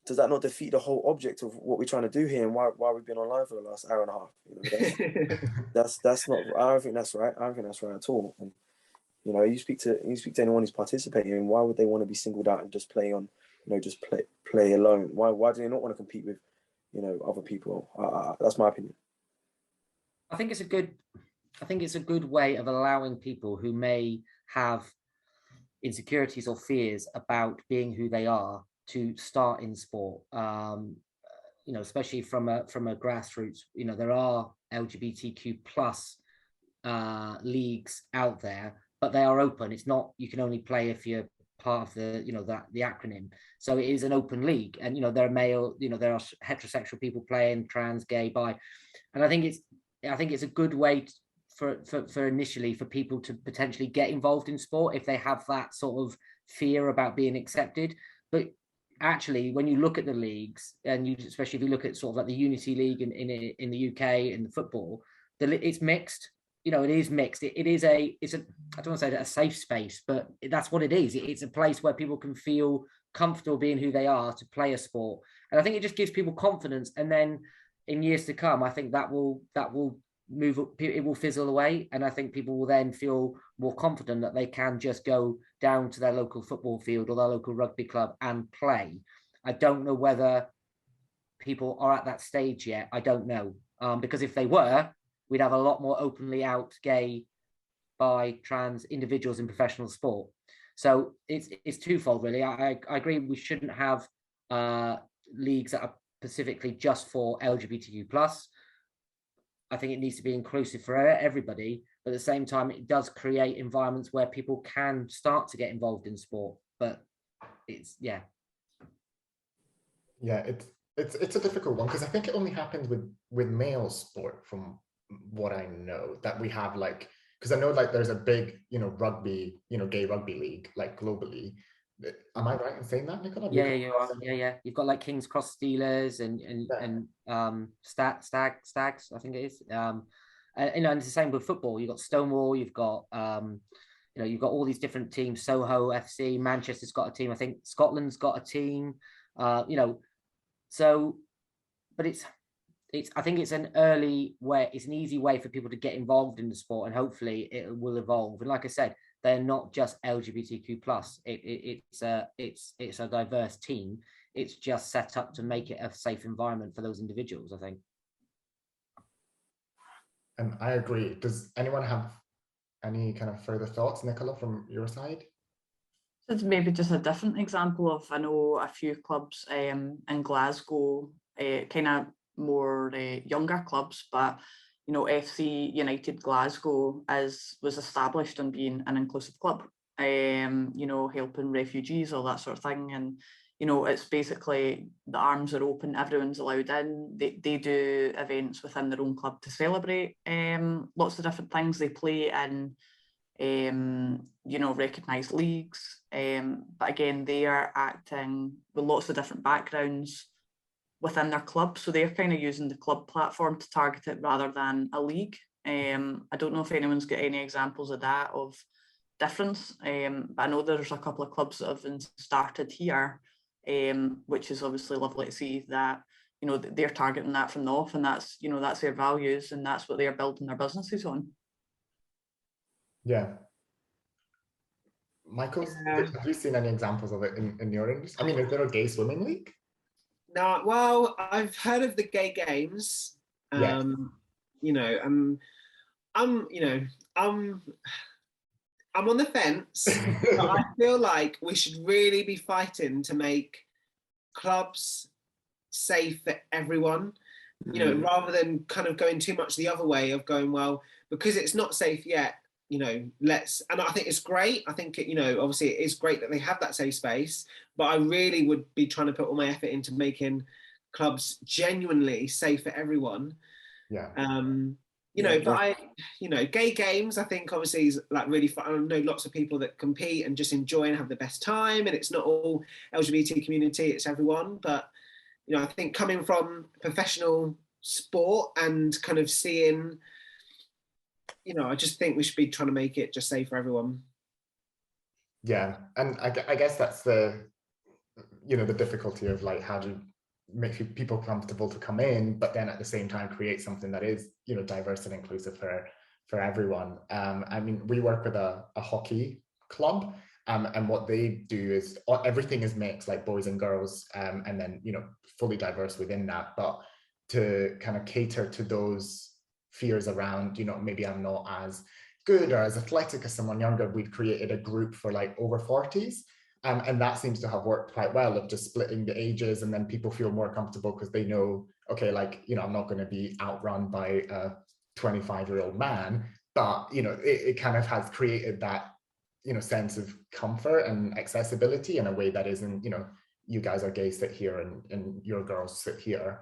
does that not defeat the whole object of what we're trying to do here and why we've been online for the last hour and a half? That's not. I don't think that's right. I don't think that's right at all. And you speak to anyone who's participating, why would they want to be singled out and just play on, just play alone? Why do they not want to compete with, other people? That's my opinion. I think it's a good way of allowing people who may have insecurities or fears about being who they are to start in sport. Especially from a grassroots. There are LGBTQ plus leagues out there, but they are open. It's not you can only play if you're part of the the acronym. So it is an open league, and there are male, there are heterosexual people playing, trans, gay, bi, and I think it's a good way for initially for people to potentially get involved in sport if they have that sort of fear about being accepted. But actually, when you look at the leagues, and especially if you look at sort of like the Unity League in the UK in the football, it's mixed. It is mixed. It's a I don't want to say a safe space, but that's what it is. It's a place where people can feel comfortable being who they are to play a sport, and I think it just gives people confidence. And then in years to come, I think that will move up, it will fizzle away, and I think people will then feel more confident that they can just go down to their local football field or their local rugby club and play. I don't know whether people are at that stage yet. I don't know, because if they were, we'd have a lot more openly out gay, bi, trans individuals in professional sport. So it's twofold, really. I agree we shouldn't have leagues that are specifically just for LGBTQ plus. I think it needs to be inclusive for everybody, but at the same time, it does create environments where people can start to get involved in sport. But it's it's a difficult one because I think it only happens with male sport, from what I know, that we have because I know there's a big rugby, gay rugby league globally. Am I right in saying that, Nicola? Yeah, you are. Yeah. You've got King's Cross Steelers and Stags, I think it is. And it's the same with football. You've got Stonewall. You've got you've got all these different teams. Soho FC, Manchester's got a team. I think Scotland's got a team. So, but I think it's an early way. It's an easy way for people to get involved in the sport, and hopefully it will evolve. And like I said, they're not just LGBTQ plus. It's a diverse team. It's just set up to make it a safe environment for those individuals, I think. And I agree. Does anyone have any kind of further thoughts, Nicola, from your side? It's maybe just a different example of, I know a few clubs in Glasgow, kind of more younger clubs, but FC United Glasgow was established on being an inclusive club, helping refugees, all that sort of thing. And it's basically the arms are open, everyone's allowed in. They do events within their own club to celebrate lots of different things. They play in recognised leagues, but again, they are acting with lots of different backgrounds within their club, so they're kind of using the club platform to target it rather than a league. I don't know if anyone's got any examples of that, of difference, but I know there's a couple of clubs that have been started here, which is obviously lovely to see that they're targeting that from the off, and that's that's their values, and that's what they're building their businesses on. Yeah. Michael, have you seen any examples of it in your industry? I mean, is there a gay swimming league? No, well, I've heard of the gay games. Yeah. I'm on the fence, but I feel like we should really be fighting to make clubs safe for everyone, rather than kind of going too much the other way of going, well, because it's not safe yet, and I think it's great. I think, obviously it is great that they have that safe space, but I really would be trying to put all my effort into making clubs genuinely safe for everyone. Yeah. Gay games, I think obviously is like really fun. I know lots of people that compete and just enjoy and have the best time, and it's not all LGBT community, it's everyone. But I think coming from professional sport and kind of seeing, I just think we should be trying to make it just safe for everyone. Yeah, and I guess that's the the difficulty of like, how do you make people comfortable to come in, but then at the same time create something that is diverse and inclusive for everyone. I mean, we work with a hockey club, and what they do is everything is mixed, like boys and girls, and then fully diverse within that. But to kind of cater to those fears around maybe I'm not as good or as athletic as someone younger, we've created a group for like over 40s. And that seems to have worked quite well, of just splitting the ages, and then people feel more comfortable because they know, okay, like, I'm not going to be outrun by a 25-year-old man, but, it kind of has created that, sense of comfort and accessibility in a way that isn't, you guys are gay, sit here, and your girls sit here.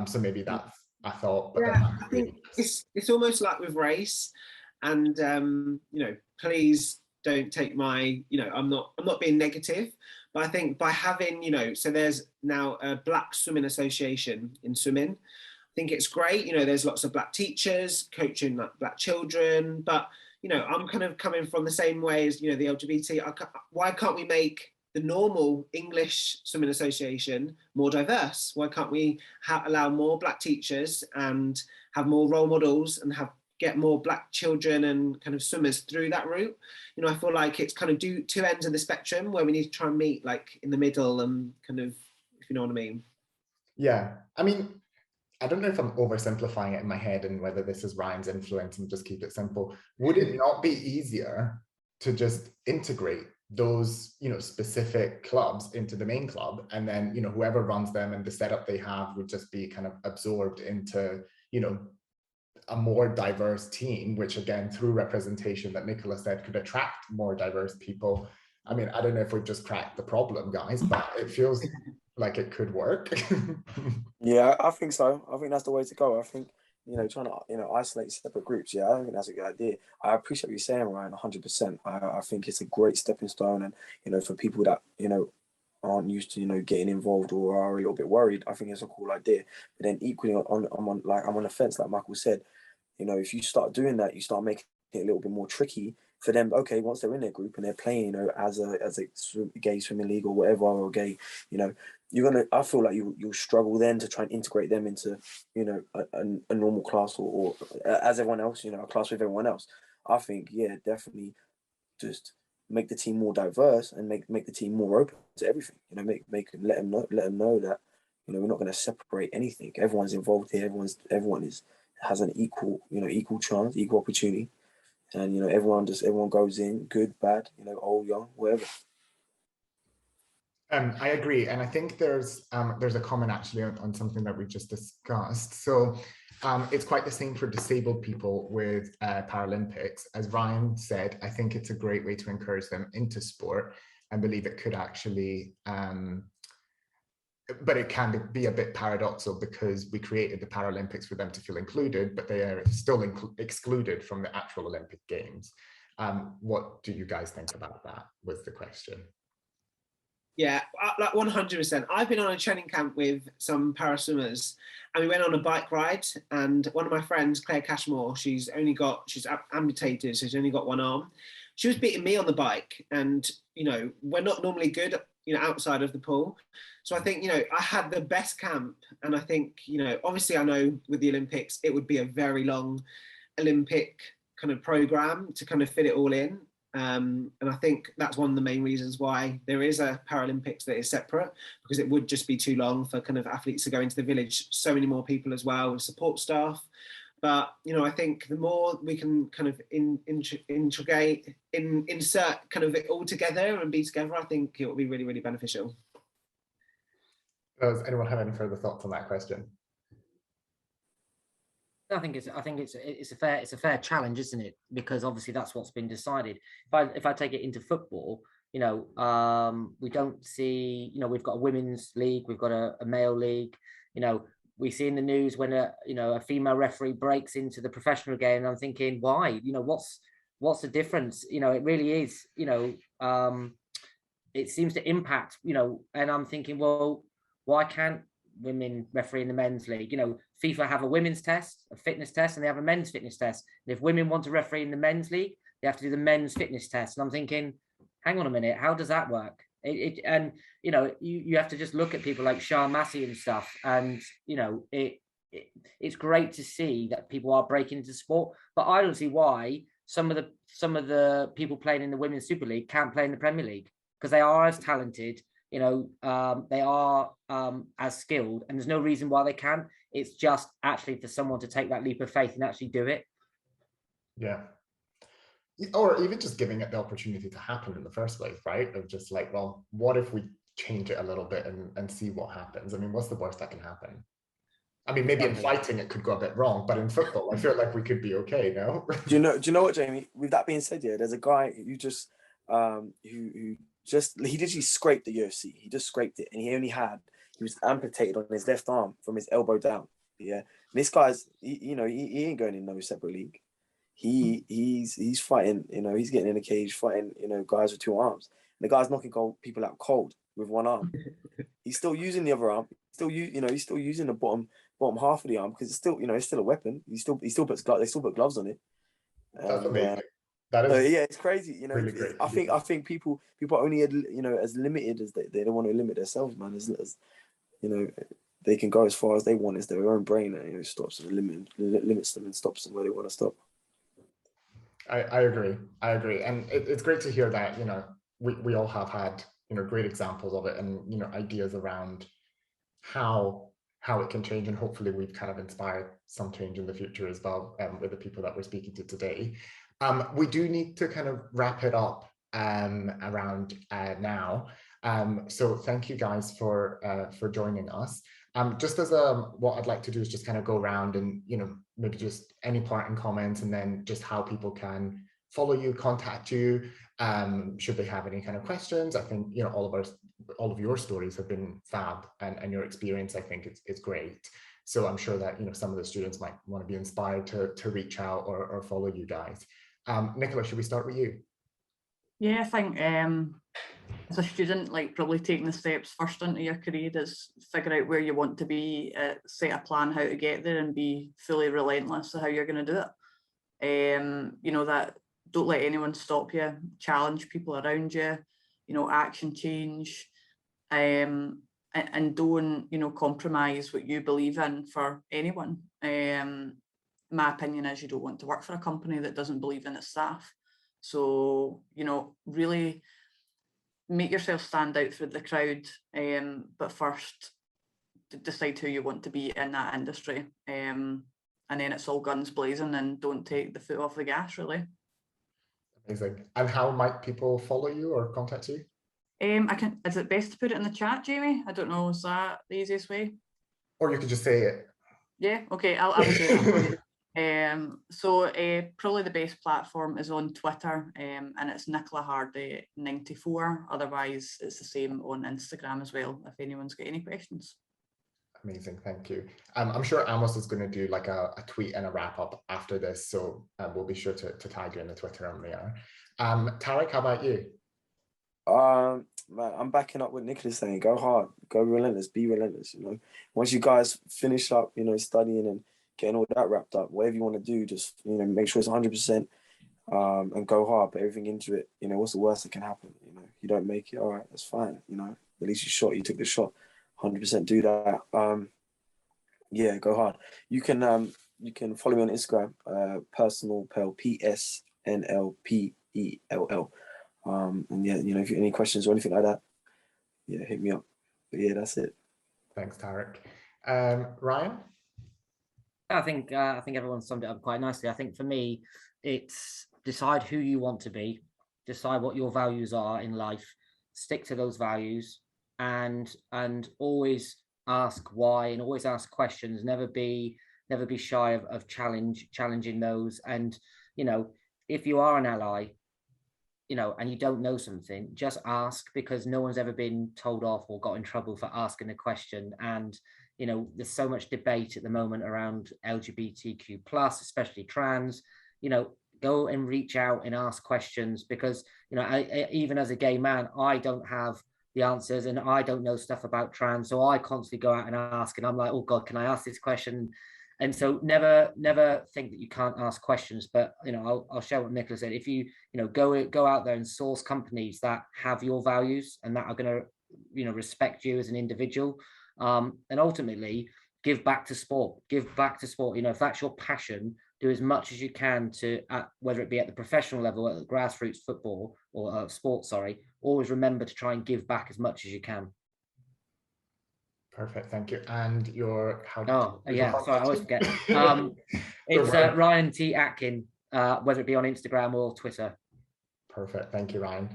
So maybe that's, I thought, but yeah, I think it's almost like with race, and please don't take my, I'm not being negative, but I think by having, so there's now a Black Swimming Association in swimming. I think it's great. There's lots of Black teachers coaching like Black children, but, I'm kind of coming from the same way as, the LGBT. Why can't we make the normal English Swimming Association more diverse? Why can't we allow more Black teachers and have more role models and get more Black children and kind of swimmers through that route? I feel like it's kind of two ends of the spectrum where we need to try and meet like in the middle, and kind of, if you know what I mean. Yeah, I mean, I don't know if I'm oversimplifying it in my head and whether this is Ryan's influence and just keep it simple. Would it not be easier to just integrate those, specific clubs into the main club, and then, whoever runs them and the setup they have would just be kind of absorbed into, a more diverse team, which again, through representation that Nicola said, could attract more diverse people. I mean, I don't know if we've just cracked the problem, guys, but it feels like it could work. Yeah, I think so. I think that's the way to go. I think, trying to, isolate separate groups. Yeah, I don't think that's a good idea. I appreciate what you're saying, Ryan, 100%. I think it's a great stepping stone. And, for people that, aren't used to, getting involved or are a little bit worried, I think it's a cool idea. But then equally I'm on the fence, like Michael said. If you start doing that, you start making it a little bit more tricky for them. Okay, once they're in their group and they're playing, as a gay swimming league or whatever, or gay, I feel like you'll struggle then to try and integrate them into, a normal class or as everyone else, a class with everyone else. I think, yeah, definitely just make the team more diverse and make the team more open to everything. Let them know that, we're not going to separate anything. Everyone's involved here. Everyone has an equal chance, equal opportunity, and everyone goes in, good, bad, old, young, whatever. I agree, and I think there's a comment actually on something that we just discussed. So it's quite the same for disabled people with Paralympics. As Ryan said, I think it's a great way to encourage them into sport, and believe it could actually but it can be a bit paradoxical because we created the Paralympics for them to feel included, but they are still excluded from the actual Olympic Games. What do you guys think about that, was the question. Yeah, like 100%. I've been on a training camp with some paraswimmers, and we went on a bike ride. And one of my friends, Claire Cashmore, she's amputated, so she's only got one arm. She was beating me on the bike, and we're not normally good, outside of the pool. So I think I had the best camp, and I think obviously I know with the Olympics it would be a very long Olympic kind of program to kind of fit it all in. And I think that's one of the main reasons why there is a Paralympics that is separate, because it would just be too long for kind of athletes to go into the village. So many more people as well with support staff. But I think the more we can kind of insert kind of it all together and be together, I think it will be really, really beneficial. Does anyone have any further thoughts on that question? I think it's a fair challenge, isn't it? Because obviously that's what's been decided. If I take it into football, we don't see, we've got a women's league, we've got a male league. We see in the news when a female referee breaks into the professional game, and I'm thinking, why? What's the difference? It really is. It seems to impact. And I'm thinking, well, why can't women referee in the men's league? FIFA have a women's test, a fitness test, and they have a men's fitness test. And if women want to referee in the men's league, they have to do the men's fitness test. And I'm thinking, hang on a minute, how does that work? You have to just look at people like Shah Massey and stuff, and it's great to see that people are breaking into sport, but I don't see why some of the people playing in the Women's Super League can't play in the Premier League, because they are as talented. They are as skilled, and there's no reason why they can't. It's just actually for someone to take that leap of faith and actually do it. Yeah. Or even just giving it the opportunity to happen in the first place, right? Of just like, well, what if we change it a little bit and see what happens? I mean, what's the worst that can happen? I mean, maybe in fighting it could go a bit wrong, but in football, I feel like we could be okay, no? Do you know what, Jamie? With that being said, yeah, there's a guy who just he literally scraped the UFC. He just scraped it, and he was amputated on his left arm from his elbow down. Yeah, and this guy's he ain't going in no separate league. He's fighting, he's getting in a cage fighting, guys with two arms. And the guy's knocking people out cold with one arm. He's still using the other arm. He's still using the bottom half of the arm, because it's still, it's still a weapon. They still put gloves on it. That's amazing. That is yeah, it's crazy. really great. I think people are only as limited as they don't want to limit themselves, man. As they can go as far as they want. It's their own brain that stops and limits them and stops them where they want to stop. I agree. And it's great to hear that, we all have had, great examples of it, and, ideas around how it can change. And hopefully we've kind of inspired some change in the future as well, with the people that we're speaking to today. We do need to kind of wrap it up around now. So thank you guys for joining us. Just as what I'd like to do is just kind of go around and, maybe just any parting comments, and then just how people can follow you, contact you, should they have any kind of questions. I think, all of your stories have been fab, and your experience, I think it's great. So I'm sure that, some of the students might want to be inspired to reach out or follow you guys. Nicola, should we start with you? Yeah, I think as a student, probably taking the steps first into your career is figure out where you want to be, set a plan how to get there, and be fully relentless of how you're going to do it. That don't let anyone stop you, challenge people around you, action change, and don't, compromise what you believe in for anyone. My opinion is you don't want to work for a company that doesn't believe in its staff. So, really make yourself stand out through the crowd, but first decide who you want to be in that industry, and then it's all guns blazing, and don't take the foot off the gas, really. Amazing. And how might people follow you or contact you? Is it best to put it in the chat, Jamie? I don't know, is that the easiest way? Or you could just say it. Yeah, okay, I'll do that for you. Probably the best platform is on Twitter, and it's Nicola Hardy 94. Otherwise, it's the same on Instagram as well, if anyone's got any questions. Amazing, thank you. I'm sure Amos is going to do like a tweet and a wrap up after this, so we'll be sure to tag you in the Twitter on there. Tarek, how about you? Man, I'm backing up what Nicholas saying. Go hard, go relentless, be relentless. You know, once you guys finish up, you know, studying and getting all that wrapped up, whatever you want to do, just, you know, make sure it's 100%, and go hard, put everything into it. You know, what's the worst that can happen? You know, you don't make it, all right, that's fine. You know, at least you took the shot. 100% do that. Yeah, go hard. You can follow me on Instagram, personal pel, PSNLPELL. And yeah, you know, if you have any questions or anything like that, yeah, hit me up. But yeah, that's it. Thanks, Tarek. Ryan? I think everyone summed it up quite nicely. I think for me, it's decide who you want to be, decide what your values are in life, stick to those values, and always ask why, and always ask questions. Never be shy of challenging those. And you know, if you are an ally, you know, and you don't know something, just ask, because no one's ever been told off or got in trouble for asking a question. And you know, there's so much debate at the moment around LGBTQ plus, especially trans. You know, go and reach out and ask questions, because you know, I even as a gay man, I don't have the answers, and I don't know stuff about trans, so I constantly go out and ask, and I'm like, oh God, can I ask this question? And so never think that you can't ask questions. But you know, I'll share what Nicola said. If you go out there and source companies that have your values and that are going to, you know, respect you as an individual, and ultimately give back to sport. You know, if that's your passion, do as much as you can to, whether it be at the professional level, at the grassroots football or sports, sorry, always remember to try and give back as much as you can. Perfect, thank you. And your sorry, I always forget. It's Ryan T. Atkin, whether it be on Instagram or Twitter. Perfect, thank you, Ryan.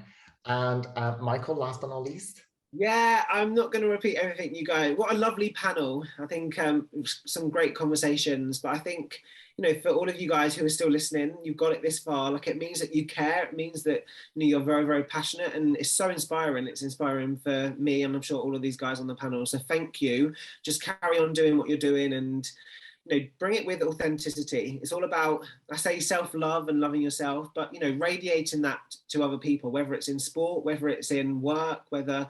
And Michael, last but not least. Yeah, I'm not going to repeat everything you guys. What a lovely panel. I think some great conversations, but I think, you know, for all of you guys who are still listening, you've got it this far. Like, it means that you care. It means that, you know, you're very, very passionate, and it's so inspiring. It's inspiring for me, and I'm sure all of these guys on the panel. So thank you. Just carry on doing what you're doing, and you know, bring it with authenticity. It's all about, I say, self-love and loving yourself, but you know, radiating that to other people, whether it's in sport, whether it's in work, whether,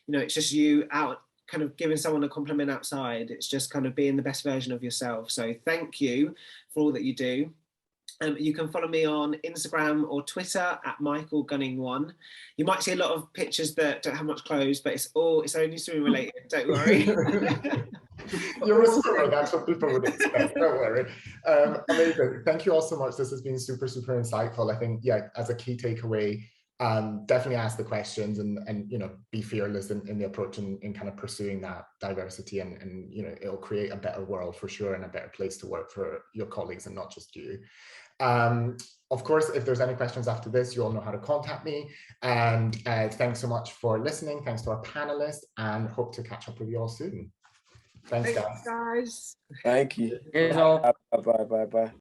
you know, it's just you out kind of giving someone a compliment outside. It's just kind of being the best version of yourself. So thank you for all that you do. You can follow me on Instagram or Twitter at MichaelGunning1. You might see a lot of pictures that don't have much clothes, but it's only swimming related. Don't worry. You're a swimmer. That's what people would expect. Don't worry. Amazing. Thank you all so much. This has been super, super insightful. I think, yeah, as a key takeaway, definitely ask the questions and you know, be fearless in the approach in kind of pursuing that diversity, and you know, it'll create a better world for sure, and a better place to work for your colleagues and not just you. Of course, if there's any questions after this, you all know how to contact me. And thanks so much for listening. Thanks to our panelists, and hope to catch up with you all soon. Thanks, guys. Thanks, guys. Thank you. Bye. Bye.